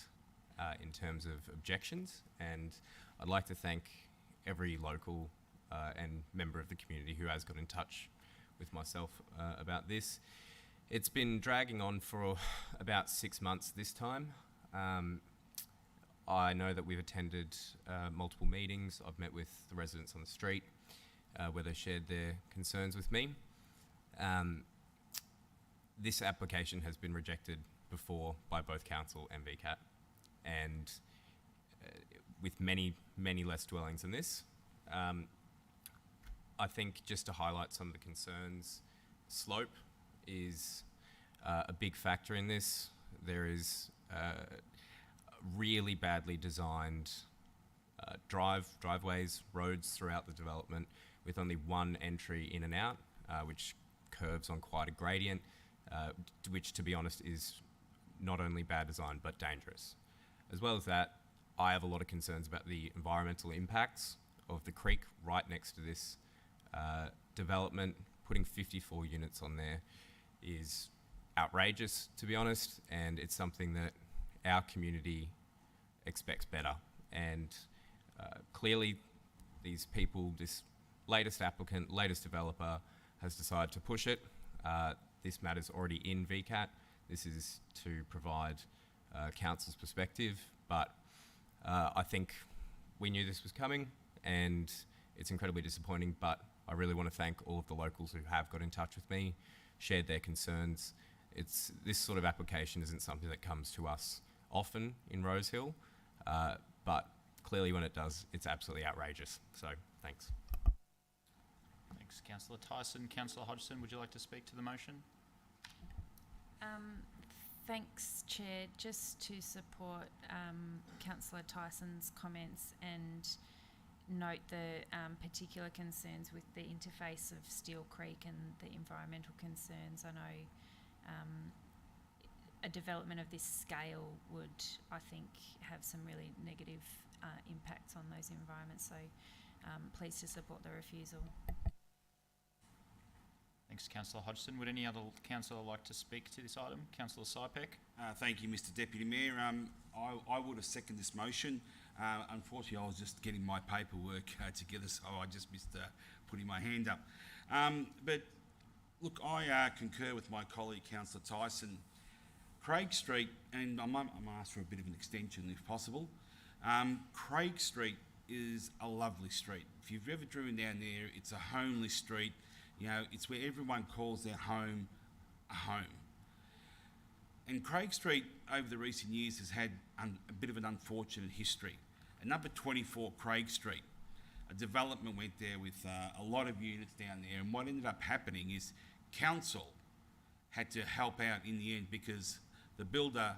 in terms of objections, and I'd like to thank every local and member of the community who has got in touch with myself about this. It's been dragging on for about 6 months this time. I know that we've attended multiple meetings. I've met with the residents on the street where they shared their concerns with me. This application has been rejected before by both council and VCAT, and with many, many less dwellings than this. I think just to highlight some of the concerns, slope is a big factor in this. There is really badly designed driveways, roads throughout the development with only one entry in and out, which curves on quite a gradient, which to be honest is not only bad design but dangerous. As well as that, I have a lot of concerns about the environmental impacts of the creek right next to this development. Putting 54 units on there is outrageous, to be honest, and it's something that our community expects better. And clearly these people, this latest applicant, latest developer has decided to push it. This matter's already in VCAT. This is to provide council's perspective, but I think we knew this was coming and it's incredibly disappointing, but I really want to thank all of the locals who have got in touch with me, shared their concerns. This sort of application isn't something that comes to us often in Rosehill, but clearly when it does, it's absolutely outrageous. So, thanks. Thanks, Councillor Tyson. Councillor Hodgson, would you like to speak to the motion? Thanks, Chair. Just to support Councillor Tyson's comments and note the particular concerns with the interface of Steel Creek and the environmental concerns. I know a development of this scale would, I think, have some really negative impacts on those environments. So pleased to support the refusal. Thanks, Councillor Hodgson. Would any other councillor like to speak to this item? Councillor Sypek. Thank you, Mr Deputy Mayor. I would have seconded this motion. Unfortunately, I was just getting my paperwork together, so I just missed putting my hand up. But look, I concur with my colleague, Councillor Tyson. Craig Street, and I'm asked for a bit of an extension if possible. Craig Street is a lovely street. If you've ever driven down there, it's a homely street. You know, it's where everyone calls their home a home. And Craig Street, over the recent years, has had a bit of an unfortunate history. At number 24 Craig Street, a development went there with a lot of units down there, and what ended up happening is council had to help out in the end because the builder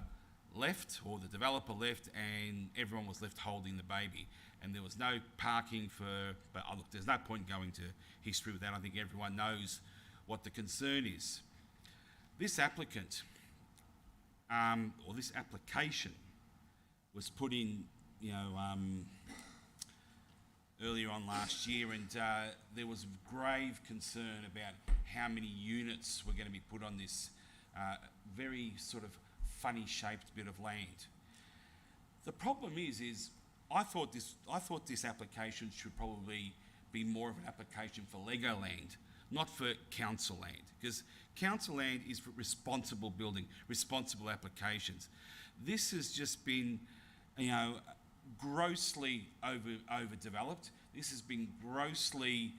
left, or the developer left, and everyone was left holding the baby. And there was no parking but look, there's no point going to history with that. I think everyone knows what the concern is. This applicant, or this application, was put in, earlier on last year, and there was grave concern about how many units were going to be put on this very sort of funny shaped bit of land. The problem is I thought this application should probably be more of an application for Lego land, not for council land, because council land is for responsible building, responsible applications. This has just been, grossly overdeveloped. This has been grossly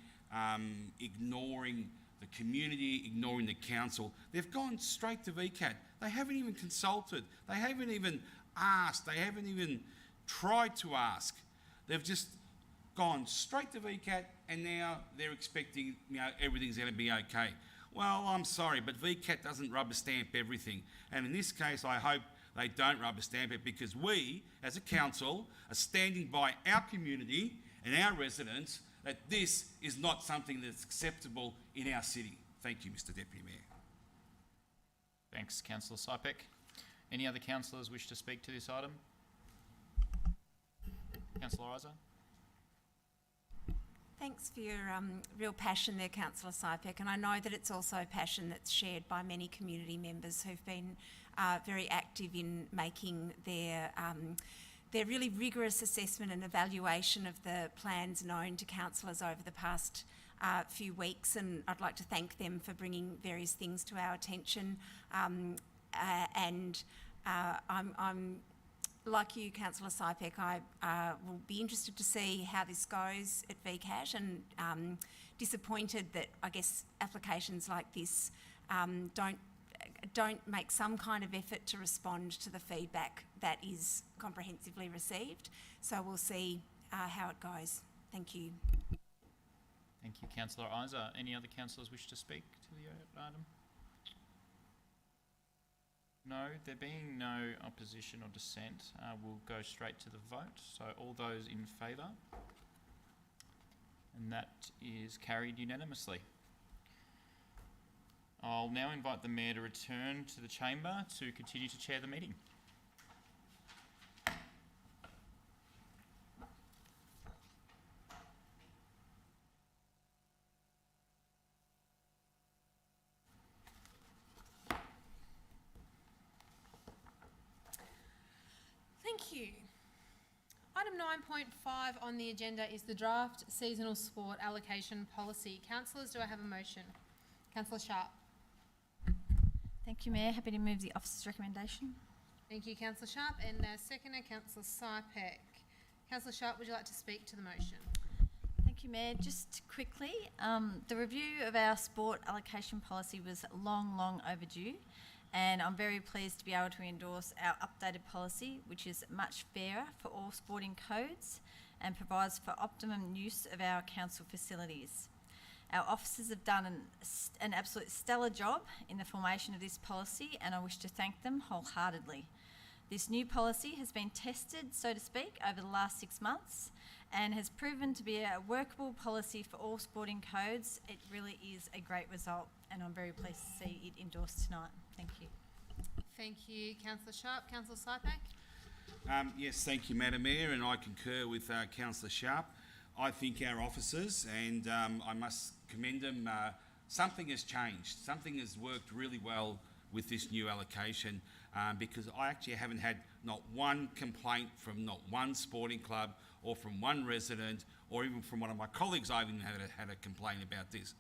ignoring the community, ignoring the council. They've gone straight to VCAT. They haven't even consulted. They haven't even asked. They haven't even tried to ask. They've just gone straight to VCAT, and now they're expecting everything's going to be okay. Well, I'm sorry, but VCAT doesn't rubber stamp everything. And in this case, I hope they don't rubber stamp it, because we, as a council, are standing by our community and our residents that this is not something that's acceptable in our city. Thank you, Mr. Deputy Mayor. Thanks, Councillor Sypek. Any other councillors wish to speak to this item? Councillor Isa. Thanks for your real passion there, Councillor Sypek, and I know that it's also passion that's shared by many community members who've been very active in making their really rigorous assessment and evaluation of the plans known to councillors over the past few weeks, and I'd like to thank them for bringing various things to our attention. I'm like you, Councillor Sypek, I will be interested to see how this goes at VCAT, and disappointed that I guess applications like this don't make some kind of effort to respond to the feedback that is comprehensively received. So we'll see how it goes. Thank you. Thank you, Councillor Isa. Any other councillors wish to speak to the item? No, there being no opposition or dissent, we'll go straight to the vote. So all those in favour? And that is carried unanimously. I'll now invite the Mayor to return to the chamber to continue to chair the meeting. Thank you. Item 9.5 on the agenda is the draft seasonal sport allocation policy. Councillors, do I have a motion? Councillor Sharp. Thank you, Mayor. Happy to move the officer's recommendation. Thank you, Councillor Sharp. And seconder, Councillor Sypek. Councillor Sharp, would you like to speak to the motion? Thank you, Mayor. Just quickly, the review of our sport allocation policy was long overdue, and I'm very pleased to be able to endorse our updated policy, which is much fairer for all sporting codes and provides for optimum use of our council facilities. Our officers have done an absolute stellar job in the formation of this policy, and I wish to thank them wholeheartedly. This new policy has been tested, so to speak, over the last 6 months and has proven to be a workable policy for all sporting codes. It really is a great result, and I'm very pleased to see it endorsed tonight. Thank you. Thank you, Councillor Sharp. Councillor Sypek? Yes, thank you, Madam Mayor, and I concur with Councillor Sharp. I think our officers, and I must commend them, something has changed. Something has worked really well with this new allocation, because I actually haven't had not one complaint from not one sporting club or from one resident or even from one of my colleagues. I haven't had a complaint about this.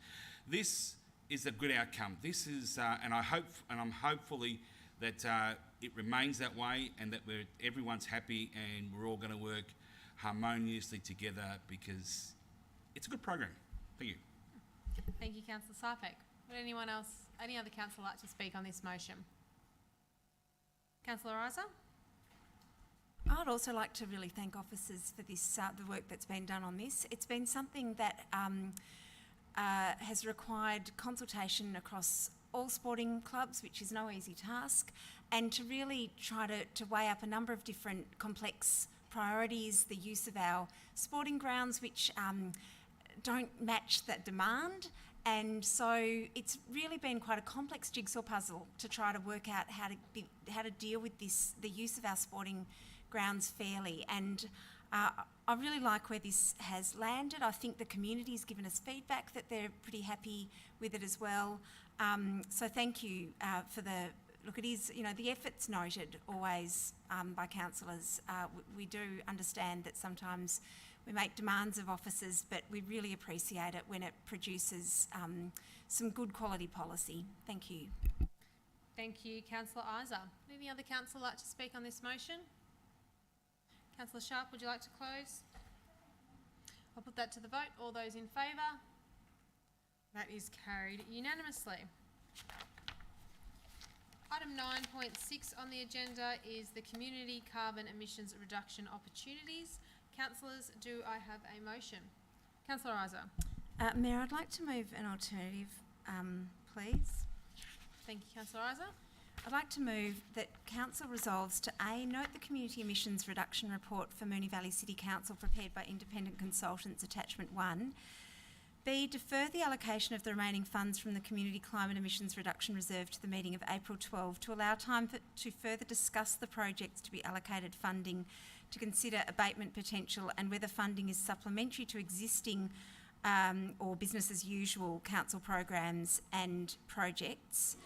This is a good outcome. This is, and I'm hopefully that it remains that way, and that everyone's happy and we're all going to work harmoniously together, because it's a good program. Thank you. Thank you, Councillor Sypek. Would anyone else, any other councillor like to speak on this motion? Councillor Isa? I'd also like to really thank officers for this, the work that's been done on this. It's been something that has required consultation across all sporting clubs, which is no easy task, and to really try to weigh up a number of different complex priorities, the use of our sporting grounds, which don't match that demand. And so it's really been quite a complex jigsaw puzzle to try to work out how to deal with this, the use of our sporting grounds fairly. And I really like where this has landed. I think the community's given us feedback that they're pretty happy with it as well. So thank you for the, look, it is, you know, the efforts noted always by councillors. We do understand that sometimes we make demands of officers, but we really appreciate it when it produces some good quality policy. Thank you. Thank you, Councillor Isa. Would any other councillor like to speak on this motion? Councillor Sharp, would you like to close? I'll put that to the vote. All those in favour? That is carried unanimously. Item 9.6 on the agenda is the Community Carbon Emissions Reduction Opportunities. Councillors, do I have a motion? Councillor Isa. Mayor, I'd like to move an alternative, please. Thank you, Councillor Isa. I'd like to move that Council resolves to A, note the Community Emissions Reduction Report for Moonee Valley City Council prepared by independent consultants, Attachment 1. B, defer the allocation of the remaining funds from the Community Climate Emissions Reduction Reserve to the meeting of April 12 to allow time to further discuss the projects to be allocated funding, to consider abatement potential and whether funding is supplementary to existing or business as usual council programs and projects.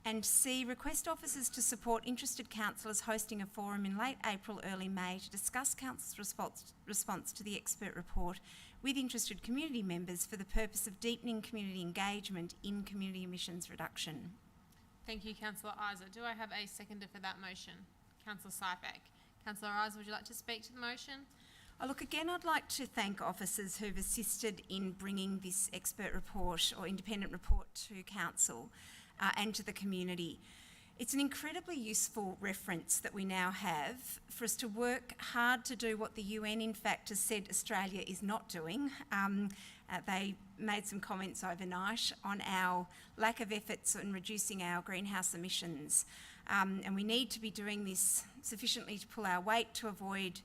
And C, request officers to support interested councillors hosting a forum in late April, early May to discuss council's response to the expert report with interested community members for the purpose of deepening community engagement in community emissions reduction. Thank you, Councillor Isa. Do I have a seconder for that motion? Councillor Sypek. Councillor Isa, would you like to speak to the motion? Look, again, I'd like to thank officers who've assisted in bringing this expert report or independent report to council and to the community. It's an incredibly useful reference that we now have for us to work hard to do what the UN, in fact, has said Australia is not doing. They made some comments overnight on our lack of efforts in reducing our greenhouse emissions. And we need to be doing this sufficiently to pull our weight to avoid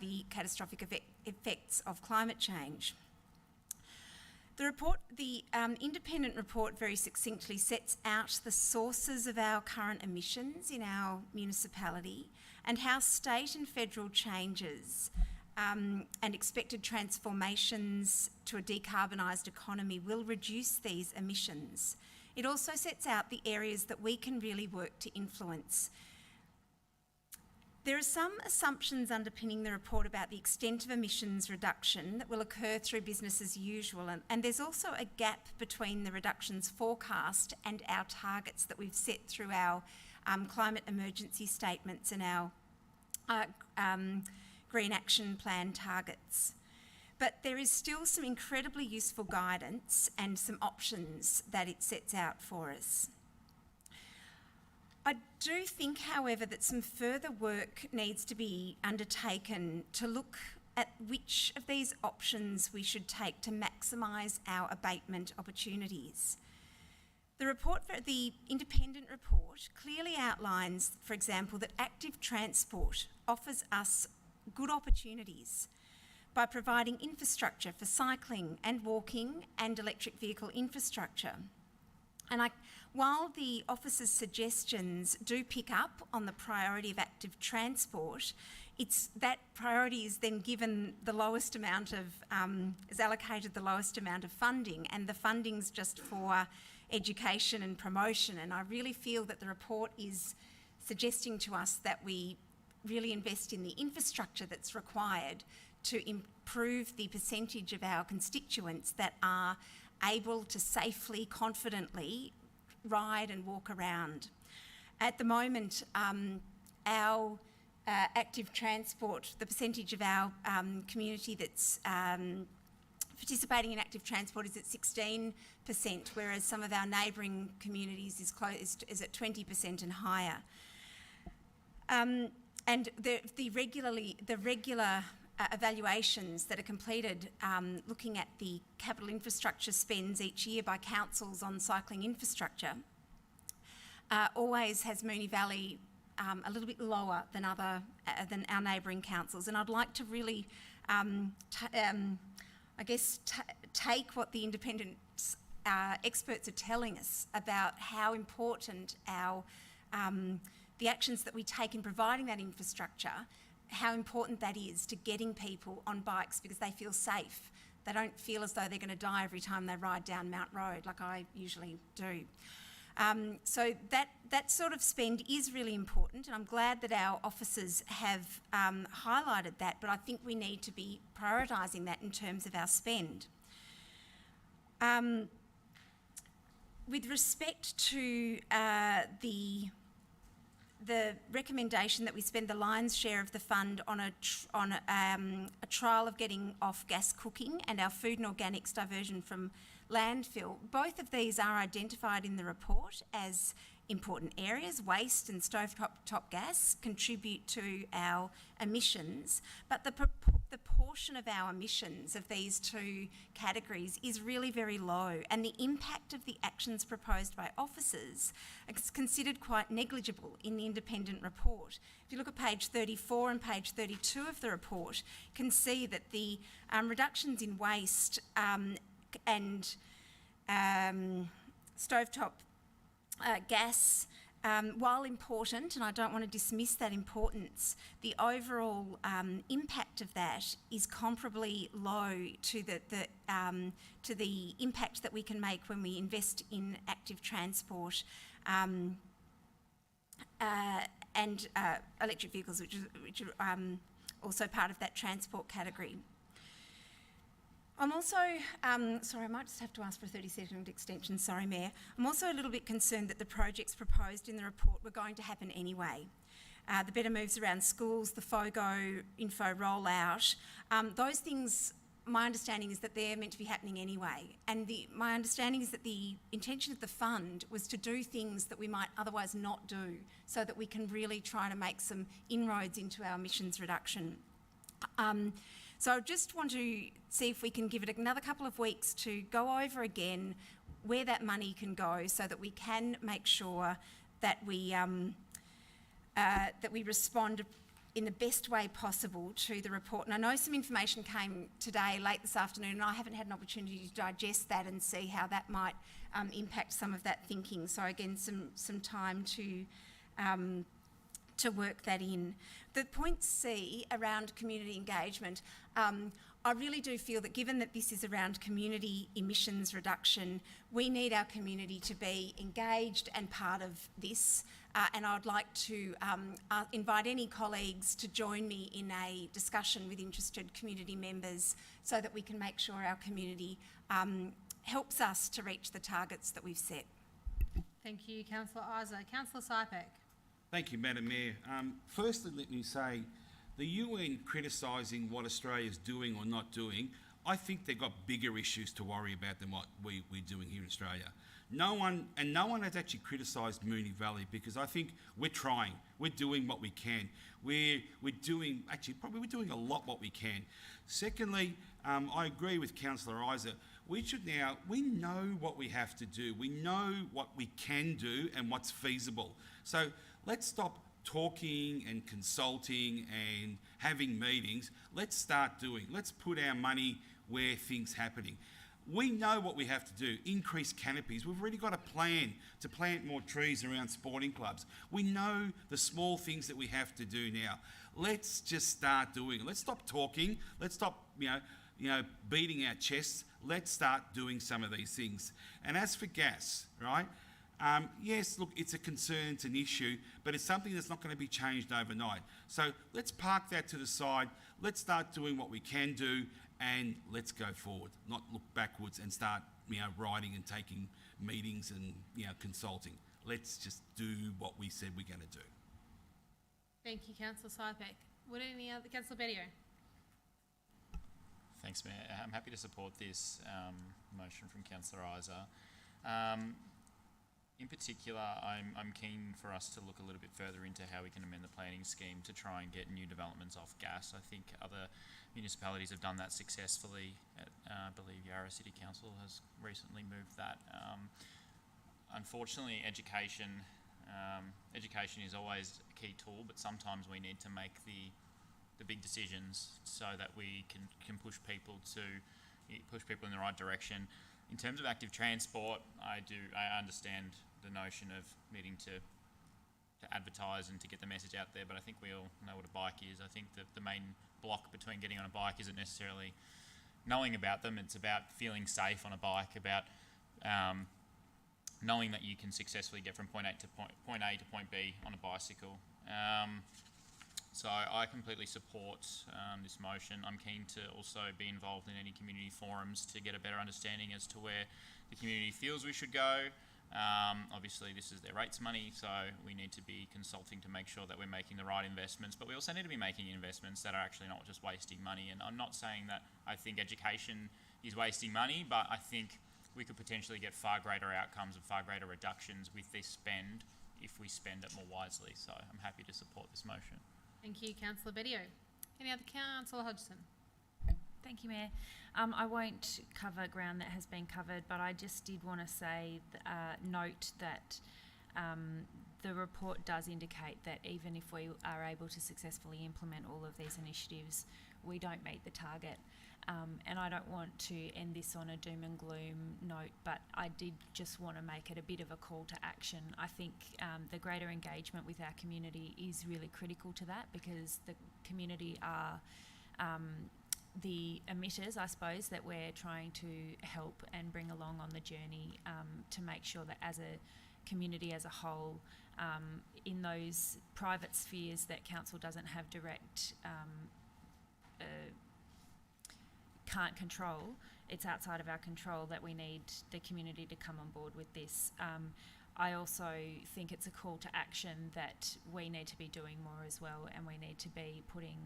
the catastrophic effects of climate change. The independent report very succinctly sets out the sources of our current emissions in our municipality and how state and federal changes and expected transformations to a decarbonised economy will reduce these emissions. It also sets out the areas that we can really work to influence. There are some assumptions underpinning the report about the extent of emissions reduction that will occur through business as usual, and there's also a gap between the reductions forecast and our targets that we've set through our climate emergency statements and our Green Action Plan targets. But there is still some incredibly useful guidance and some options that it sets out for us. I do think, however, that some further work needs to be undertaken to look at which of these options we should take to maximise our abatement opportunities. The independent report clearly outlines, for example, that active transport offers us good opportunities by providing infrastructure for cycling and walking and electric vehicle infrastructure. And while the officer's suggestions do pick up on the priority of active transport, that priority is then given the lowest amount of, is allocated the lowest amount of funding, and the funding's just for education and promotion. And I really feel that the report is suggesting to us that we really invest in the infrastructure that's required to improve the percentage of our constituents that are able to safely, confidently ride and walk around. At the moment, our active transport, the percentage of our community that's participating in active transport is at 16%, whereas some of our neighbouring communities is at 20% and higher. And the regular evaluations that are completed looking at the capital infrastructure spends each year by councils on cycling infrastructure always has Moonee Valley a little bit lower than our neighbouring councils. And I'd like to really, take what the independent experts are telling us about how important the actions that we take in providing that infrastructure how important that is to getting people on bikes because they feel safe. They don't feel as though they're going to die every time they ride down Mount Road like I usually do. So that sort of spend is really important, and I'm glad that our officers have highlighted that, but I think we need to be prioritising that in terms of our spend. With respect to the recommendation that we spend the lion's share of the fund on a trial of getting off gas cooking and our food and organics diversion from landfill, both of these are identified in the report as important areas. Waste and stovetop gas contribute to our emissions, but the portion of our emissions of these two categories is really very low, and the impact of the actions proposed by officers is considered quite negligible in the independent report. If you look at page 34 and page 32 of the report, you can see that the reductions in waste and stovetop gas, while important, and I don't want to dismiss that importance, the overall impact of that is comparably low to the impact that we can make when we invest in active transport and electric vehicles, which are also part of that transport category. I'm also, sorry, I might just have to ask for a 30-second extension, sorry, Mayor. I'm also a little bit concerned that the projects proposed in the report were going to happen anyway. The Better Moves around schools, the FOGO info rollout, those things, my understanding is that they're meant to be happening anyway. And my understanding is that the intention of the fund was to do things that we might otherwise not do so that we can really try to make some inroads into our emissions reduction. So I just want to see if we can give it another couple of weeks to go over again where that money can go so that we can make sure that we respond in the best way possible to the report. And I know some information came today, late this afternoon, and I haven't had an opportunity to digest that and see how that might impact some of that thinking. So again, some time to work that in. The point C around community engagement, I really do feel that given that this is around community emissions reduction, we need our community to be engaged and part of this. And I'd like to invite any colleagues to join me in a discussion with interested community members so that we can make sure our community helps us to reach the targets that we've set. Thank you, Councillor Isa. Councillor Sypek. Thank you, Madam Mayor. Firstly, let me say, the UN criticising what Australia's doing or not doing, I think they've got bigger issues to worry about than what we're doing here in Australia. No one has actually criticised Moonee Valley because I think we're trying. We're doing what we can. We're doing a lot what we can. Secondly, I agree with Councillor Isa. We know what we have to do. We know what we can do and what's feasible. So let's stop talking and consulting and having meetings. Let's start doing. Let's put our money where things are happening. We know what we have to do, increase canopies. We've already got a plan to plant more trees around sporting clubs. We know the small things that we have to do now. Let's just start doing it. Let's stop talking. Let's stop, beating our chests. Let's start doing some of these things. And as for gas, right? Yes, look, it's a concern, it's an issue, but it's something that's not going to be changed overnight. So let's park that to the side. Let's start doing what we can do, and let's go forward, not look backwards and start, writing and taking meetings and, consulting. Let's just do what we said we're going to do. Thank you, Councillor Sypek. Would any other, Councillor Bedio? Thanks, Mayor. I'm happy to support this motion from Councillor Isa. In particular, I'm keen for us to look a little bit further into how we can amend the planning scheme to try and get new developments off gas. I think other municipalities have done that successfully. I believe Yarra City Council has recently moved that. Unfortunately, education is always a key tool, but sometimes we need to make the big decisions so that we can push people in the right direction. In terms of active transport, I understand the notion of needing to advertise and to get the message out there, but I think we all know what a bike is. I think that the main block between getting on a bike isn't necessarily knowing about them, it's about feeling safe on a bike, about knowing that you can successfully get from point A to point B on a bicycle. So I completely support this motion. I'm keen to also be involved in any community forums to get a better understanding as to where the community feels we should go. Obviously this is their rates money, so we need to be consulting to make sure that we're making the right investments, but we also need to be making investments that are actually not just wasting money. And I'm not saying that I think education is wasting money, but I think we could potentially get far greater outcomes and far greater reductions with this spend if we spend it more wisely. So I'm happy to support this motion. Thank you, Councillor Bedio. Any other? Councillor Hodgson. Thank you, Mayor. I won't cover ground that has been covered, but I just did want to say, note that the report does indicate that even if we are able to successfully implement all of these initiatives, we don't meet the target. And I don't want to end this on a doom and gloom note, but I did just want to make it a bit of a call to action. I think the greater engagement with our community is really critical to that, because the community are the emitters, I suppose, that we're trying to help and bring along on the journey to make sure that as a community as a whole, in those private spheres that council doesn't have direct can't control, it's outside of our control, that we need the community to come on board with this. I also think it's a call to action that we need to be doing more as well, and we need to be putting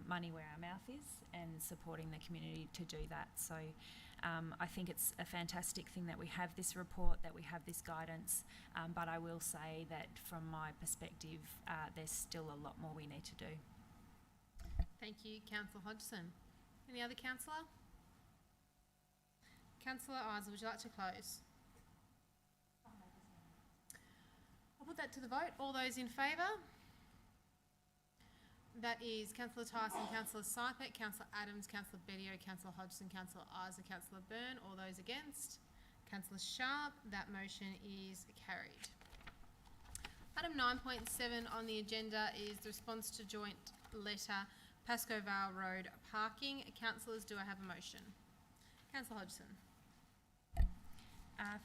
money where our mouth is and supporting the community to do that. So I think it's a fantastic thing that we have this report, that we have this guidance, but I will say that from my perspective, there's still a lot more we need to do. Thank you, Councillor Hodgson. Any other councillor? Councillor Isa, would you like to close? I'll put that to the vote. All those in favour? That is Councillor Tyson, Councillor Sypek, Councillor Adams, Councillor Bedio, Councillor Hodgson, Councillor Isa, Councillor Byrne. All those against? Councillor Sharp. That motion is carried. Item 9.7 on the agenda is the response to joint letter Pascoe Vale Road parking. Councillors, do I have a motion? Councillor Hodgson.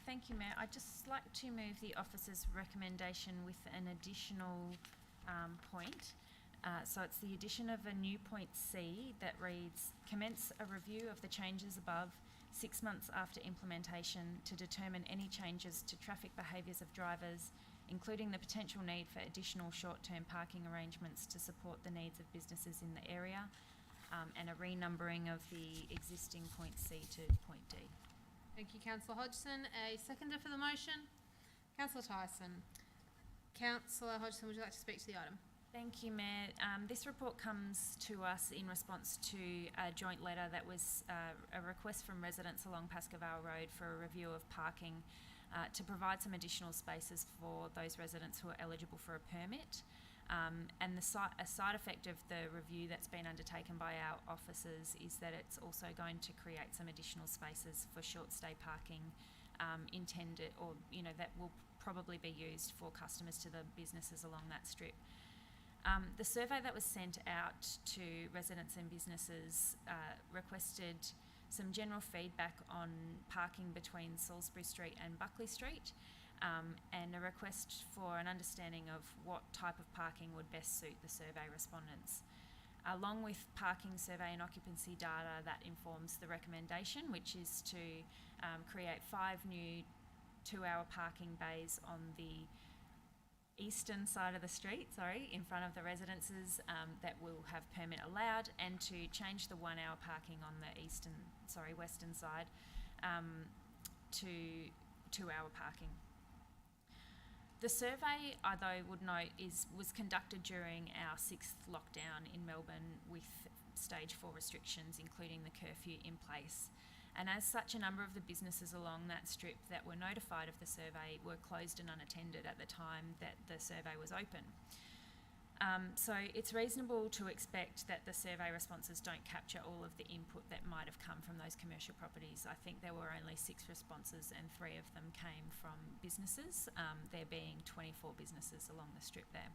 Thank you, Mayor. I'd just like to move the officer's recommendation with an additional point. So it's the addition of a new point C that reads, commence a review of the changes above 6 months after implementation to determine any changes to traffic behaviours of drivers, including the potential need for additional short-term parking arrangements to support the needs of businesses in the area, and a renumbering of the existing point C to point D. Thank you, Councillor Hodgson. A seconder for the motion? Councillor Tyson. Councillor Hodgson, would you like to speak to the item? Thank you, Mayor. This report comes to us in response to a joint letter that was a request from residents along Pascoe Vale Road for a review of parking to provide some additional spaces for those residents who are eligible for a permit. And a side effect of the review that's been undertaken by our officers is that it's also going to create some additional spaces for short stay parking intended, or that will probably be used for customers to the businesses along that strip. The survey that was sent out to residents and businesses requested some general feedback on parking between Salisbury Street and Buckley Street, and a request for an understanding of what type of parking would best suit the survey respondents. Along with parking survey and occupancy data that informs the recommendation, which is to create 5 new 2-hour parking bays on the eastern side of the street, in front of the residences that will have permit allowed, and to change the 1-hour parking on the western side to 2-hour parking. The survey, I would note, was conducted during our 6th lockdown in Melbourne with stage 4 restrictions, including the curfew in place. And as such, a number of the businesses along that strip that were notified of the survey were closed and unattended at the time that the survey was open. So it's reasonable to expect that the survey responses don't capture all of the input that might have come from those commercial properties. I think there were only 6 responses and 3 of them came from businesses, there being 24 businesses along the strip there.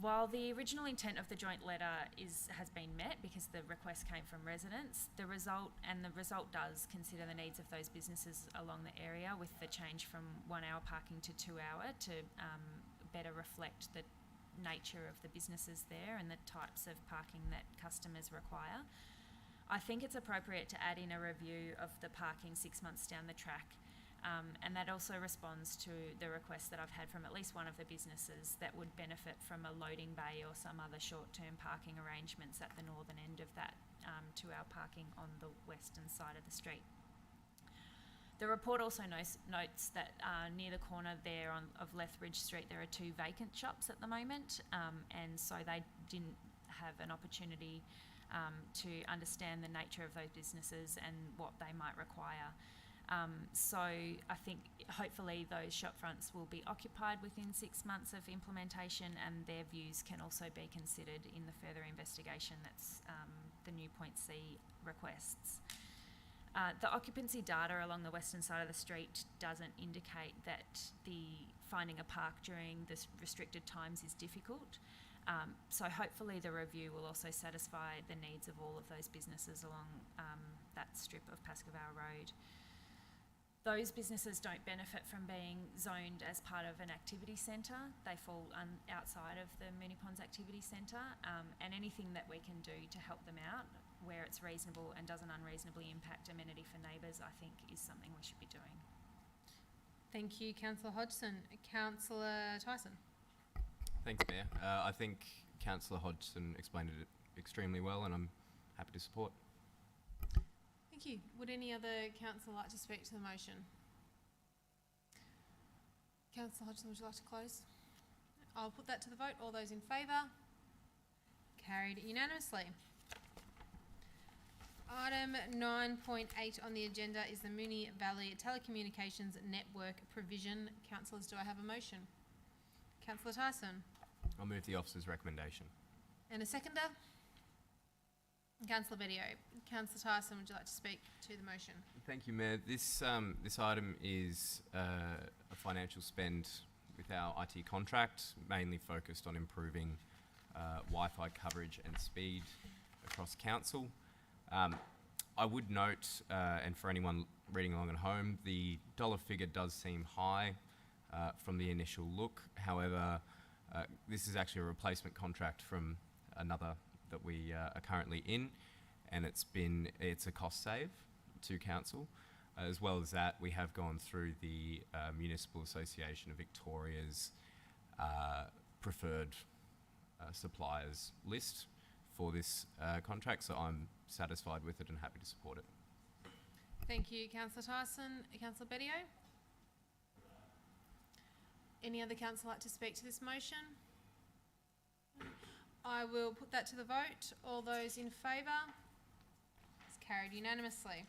While the original intent of the joint letter has been met because the request came from residents, the result does consider the needs of those businesses along the area, with the change from 1 hour parking to 2 hour to better reflect the nature of the businesses there and the types of parking that customers require. I think it's appropriate to add in a review of the parking 6 months down the track. And that also responds to the request that I've had from at least one of the businesses that would benefit from a loading bay or some other short-term parking arrangements at the northern end of that 2 hour parking on the western side of the street. The report also notes that near the corner there of Lethbridge Street there are 2 vacant shops at the moment, and so they didn't have an opportunity to understand the nature of those businesses and what they might require. So I think hopefully those shop fronts will be occupied within 6 months of implementation, and their views can also be considered in the further investigation that's the new point C requests. The occupancy data along the western side of the street doesn't indicate that finding a park during the restricted times is difficult. So hopefully the review will also satisfy the needs of all of those businesses along that strip of Pascoe Road. Those businesses don't benefit from being zoned as part of an activity centre. They fall outside of the Moonee Ponds Activity Centre, and anything that we can do to help them out where it's reasonable and doesn't unreasonably impact amenity for neighbours, I think is something we should be doing. Thank you, Councillor Hodgson. Councillor Tyson. Thanks, Mayor. I think Councillor Hodgson explained it extremely well, and I'm happy to support. Thank you. Would any other councillor like to speak to the motion? Councillor Hodgson, would you like to close? I'll put that to the vote. All those in favour? Carried unanimously. Item 9.8 on the agenda is the Moonee Valley Telecommunications Network Provision. Councillors, do I have a motion? Councillor Tyson. I'll move the officer's recommendation. And a seconder? Councillor Bedio. Councillor Tyson, would you like to speak to the motion? Thank you, Mayor. This item is a financial spend with our IT contract, mainly focused on improving Wi-Fi coverage and speed across council. I would note, and for anyone reading along at home, the dollar figure does seem high from the initial look. However, this is actually a replacement contract from another that we are currently in, and it's a cost save to council. As well as that, we have gone through the Municipal Association of Victoria's preferred suppliers list for this contract, so I'm satisfied with it and happy to support it. Thank you, Councillor Tyson. Councillor Bedio? Any other councillor like to speak to this motion? I will put that to the vote. All those in favour? It's carried unanimously.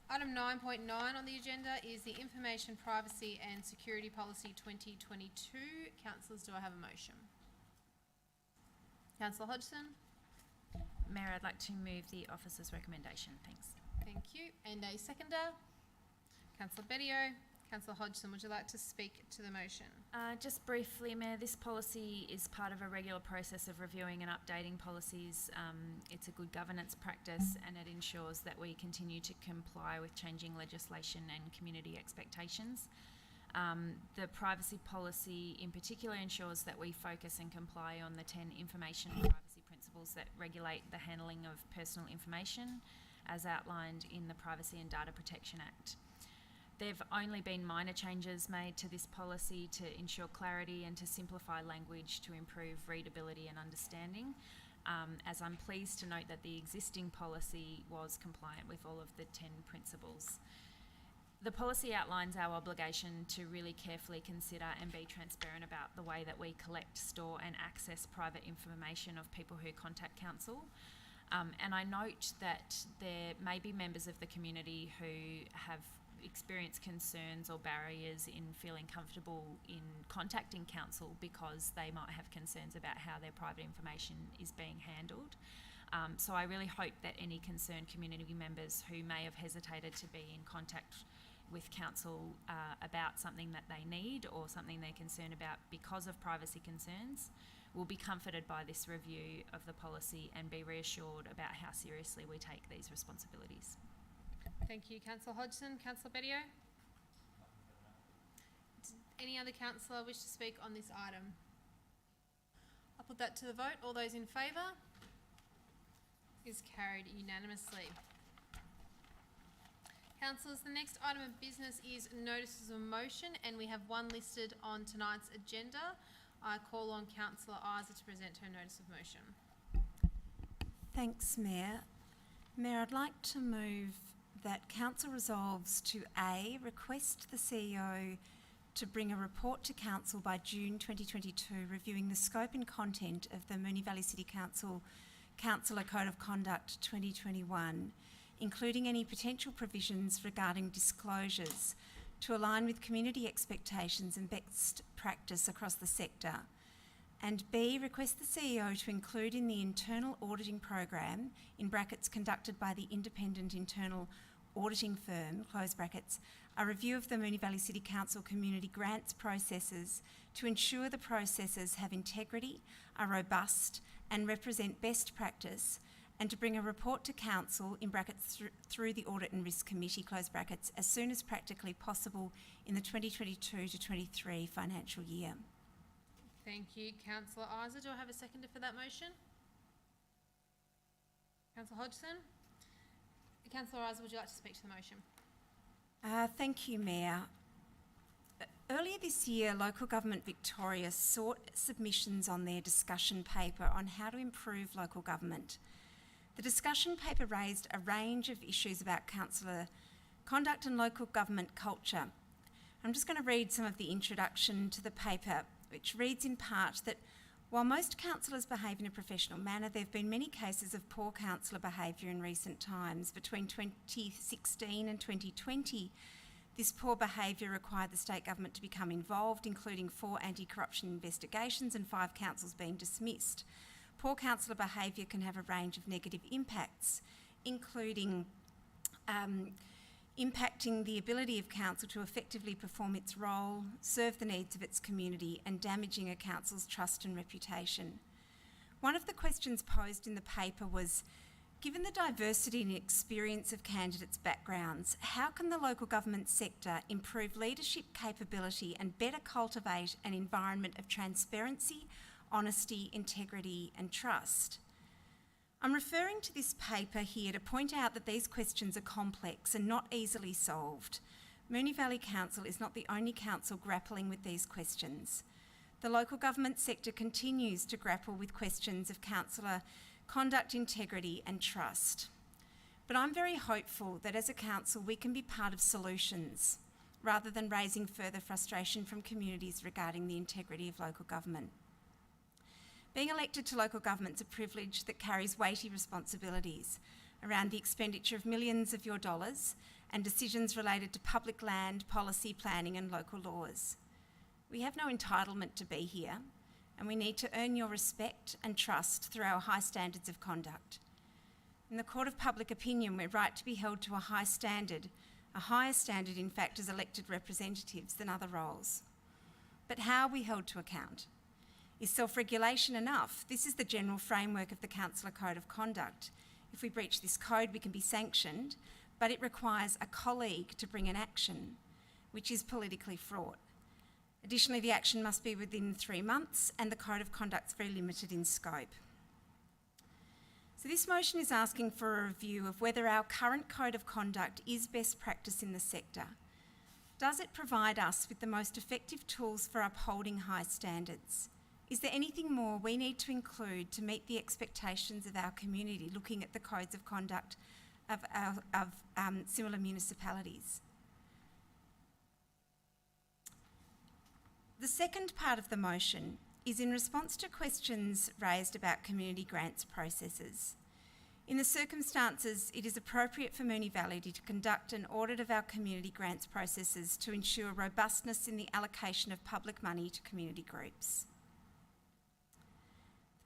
Item 9.9 on the agenda is the Information Privacy and Security Policy 2022. Councillors, do I have a motion? Councillor Hodgson. Mayor, I'd like to move the officer's recommendation. Thanks. Thank you. And a seconder? Councillor Bedio. Councillor Hodgson, would you like to speak to the motion? Just briefly, Mayor, this policy is part of a regular process of reviewing and updating policies. It's a good governance practice, and it ensures that we continue to comply with changing legislation and community expectations. The privacy policy in particular ensures that we focus and comply on the 10 information privacy principles that regulate the handling of personal information as outlined in the Privacy and Data Protection Act. There have only been minor changes made to this policy to ensure clarity and to simplify language to improve readability and understanding, as I'm pleased to note that the existing policy was compliant with all of the 10 principles. The policy outlines our obligation to really carefully consider and be transparent about the way that we collect, store and access private information of people who contact council. And I note that there may be members of the community who have experience concerns or barriers in feeling comfortable in contacting council because they might have concerns about how their private information is being handled. So I really hope that any concerned community members who may have hesitated to be in contact with council about something that they need or something they're concerned about because of privacy concerns will be comforted by this review of the policy and be reassured about how seriously we take these responsibilities. Thank you, Councillor Hodgson. Councillor Bedio? Does any other councillor wish to speak on this item? I'll put that to the vote. All those in favour? Is carried unanimously. Councillors, the next item of business is notices of motion, and we have one listed on tonight's agenda. I call on Councillor Isa to present her notice of motion. Thanks, Mayor. Mayor, I'd like to move that Council resolves to A, request the CEO to bring a report to Council by June 2022 reviewing the scope and content of the Moonee Valley City Council Councillor Code of Conduct 2021, including any potential provisions regarding disclosures to align with community expectations and best practice across the sector. And B, request the CEO to include in the internal auditing program, in brackets conducted by the independent internal auditing firm, close brackets, a review of the Moonee Valley City Council community grants processes to ensure the processes have integrity, are robust and represent best practice, and to bring a report to Council, in brackets through the Audit and Risk Committee, close brackets, as soon as practically possible in the 2022 to 23 financial year. Thank you, Councillor Isa. Do I have a seconder for that motion? Councillor Hodgson? Councillor Isa, would you like to speak to the motion? Thank you, Mayor. Earlier this year, Local Government Victoria sought submissions on their discussion paper on how to improve local government. The discussion paper raised a range of issues about councillor conduct and local government culture. I'm just going to read some of the introduction to the paper, which reads in part that while most councillors behave in a professional manner, there have been many cases of poor councillor behaviour in recent times. Between 2016 and 2020, this poor behaviour required the state government to become involved, including 4 anti-corruption investigations and 5 councils being dismissed. Poor councillor behaviour can have a range of negative impacts, including impacting the ability of council to effectively perform its role, serve the needs of its community, and damaging a council's trust and reputation. One of the questions posed in the paper was, given the diversity and experience of candidates' backgrounds, how can the local government sector improve leadership capability and better cultivate an environment of transparency, honesty, integrity, and trust? I'm referring to this paper here to point out that these questions are complex and not easily solved. Moonee Valley Council is not the only council grappling with these questions. The local government sector continues to grapple with questions of councillor conduct, integrity, and trust. But I'm very hopeful that as a council we can be part of solutions rather than raising further frustration from communities regarding the integrity of local government. Being elected to local government's a privilege that carries weighty responsibilities around the expenditure of millions of your dollars and decisions related to public land, policy, planning and local laws. We have no entitlement to be here, and we need to earn your respect and trust through our high standards of conduct. In the court of public opinion, we're right to be held to a high standard, a higher standard in fact as elected representatives than other roles. But how are we held to account? Is self-regulation enough? This is the general framework of the Councillor Code of Conduct. If we breach this code, we can be sanctioned, but it requires a colleague to bring an action, which is politically fraught. Additionally, the action must be within 3 months, and the Code of Conduct is very limited in scope. So this motion is asking for a review of whether our current Code of Conduct is best practice in the sector. Does it provide us with the most effective tools for upholding high standards? Is there anything more we need to include to meet the expectations of our community, looking at the codes of conduct of similar municipalities? The second part of the motion is in response to questions raised about community grants processes. In the circumstances, it is appropriate for Moonee Valley to conduct an audit of our community grants processes to ensure robustness in the allocation of public money to community groups.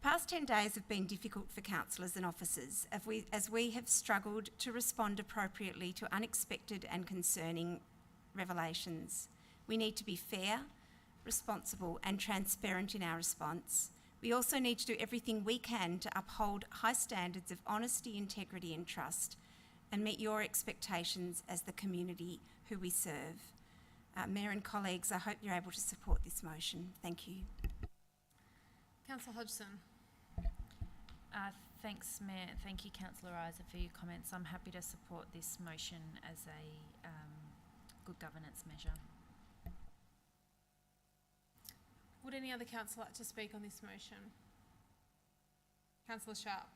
The past 10 days have been difficult for councillors and officers as we have struggled to respond appropriately to unexpected and concerning revelations. We need to be fair, responsible and transparent in our response. We also need to do everything we can to uphold high standards of honesty, integrity and trust and meet your expectations as the community who we serve. Mayor and colleagues, I hope you're able to support this motion. Thank you. Councillor Hodgson. Thanks, Mayor. Thank you, Councillor Isa, for your comments. I'm happy to support this motion as a good governance measure. Would any other councillor like to speak on this motion? Councillor Sharp.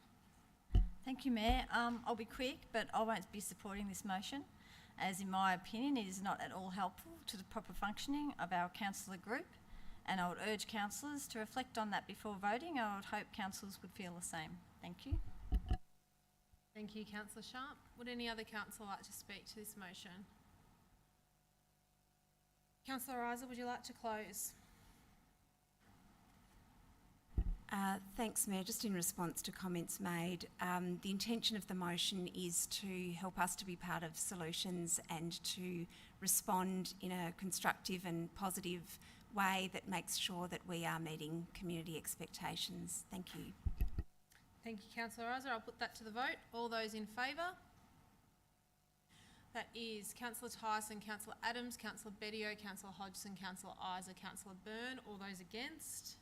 Thank you, Mayor. I'll be quick, but I won't be supporting this motion, as in my opinion it is not at all helpful to the proper functioning of our councillor group, and I would urge councillors to reflect on that before voting. I would hope councillors would feel the same. Thank you. Thank you, Councillor Sharp. Would any other councillor like to speak to this motion? Councillor Isa, would you like to close? Thanks, Mayor. Just in response to comments made, the intention of the motion is to help us to be part of solutions and to respond in a constructive and positive way that makes sure that we are meeting community expectations. Thank you. Thank you, Councillor Isa. I'll put that to the vote. All those in favour? That is Councillor Tyson, Councillor Adams, Councillor Bedio, Councillor Hodgson, Councillor Isa, Councillor Byrne. All those against?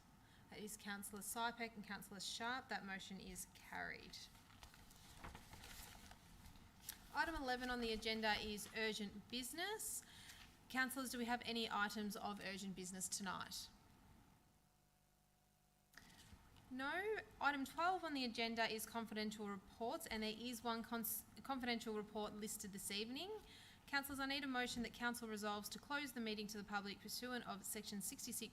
That is Councillor Sypek and Councillor Sharp. That motion is carried. Item 11 on the agenda is urgent business. Councillors, do we have any items of urgent business tonight? No. Item 12 on the agenda is confidential reports, and there is one confidential report listed this evening. Councillors, I need a motion that Council resolves to close the meeting to the public pursuant of Section 66(2)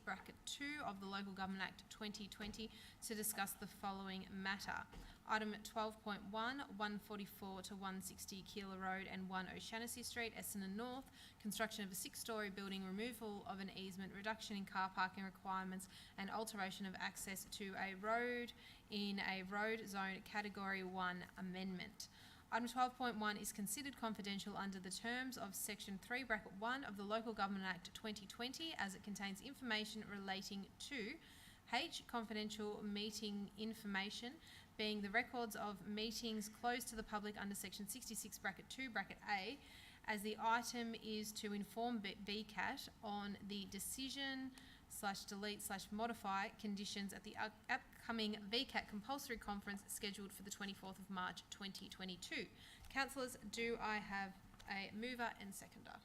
of the Local Government Act 2020 to discuss the following matter. Item 12.1, 144 to 160 Keilor Road and 1 O'Shanassy Street, Essendon North, construction of a 6-storey building, removal of an easement, reduction in car parking requirements and alteration of access to a road in a road zone Category 1 amendment. Item 12.1 is considered confidential under the terms of Section 3(1) of the Local Government Act 2020 as it contains information relating to H. Confidential meeting information, being the records of meetings closed to the public under Section 66(2)(a), as the item is to inform VCAT on the decision/delete/modify conditions at the upcoming VCAT compulsory conference scheduled for the 24th of March 2022. Councillors, do I have a mover and seconder?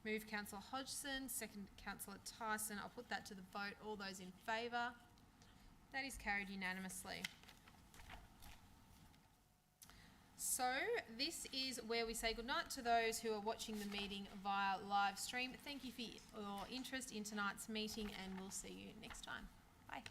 Move Councillor Hodgson, second Councillor Tyson. I'll put that to the vote. All those in favour? That is carried unanimously. So this is where we say goodnight to those who are watching the meeting via live stream. Thank you for your interest in tonight's meeting, and we'll see you next time. Bye.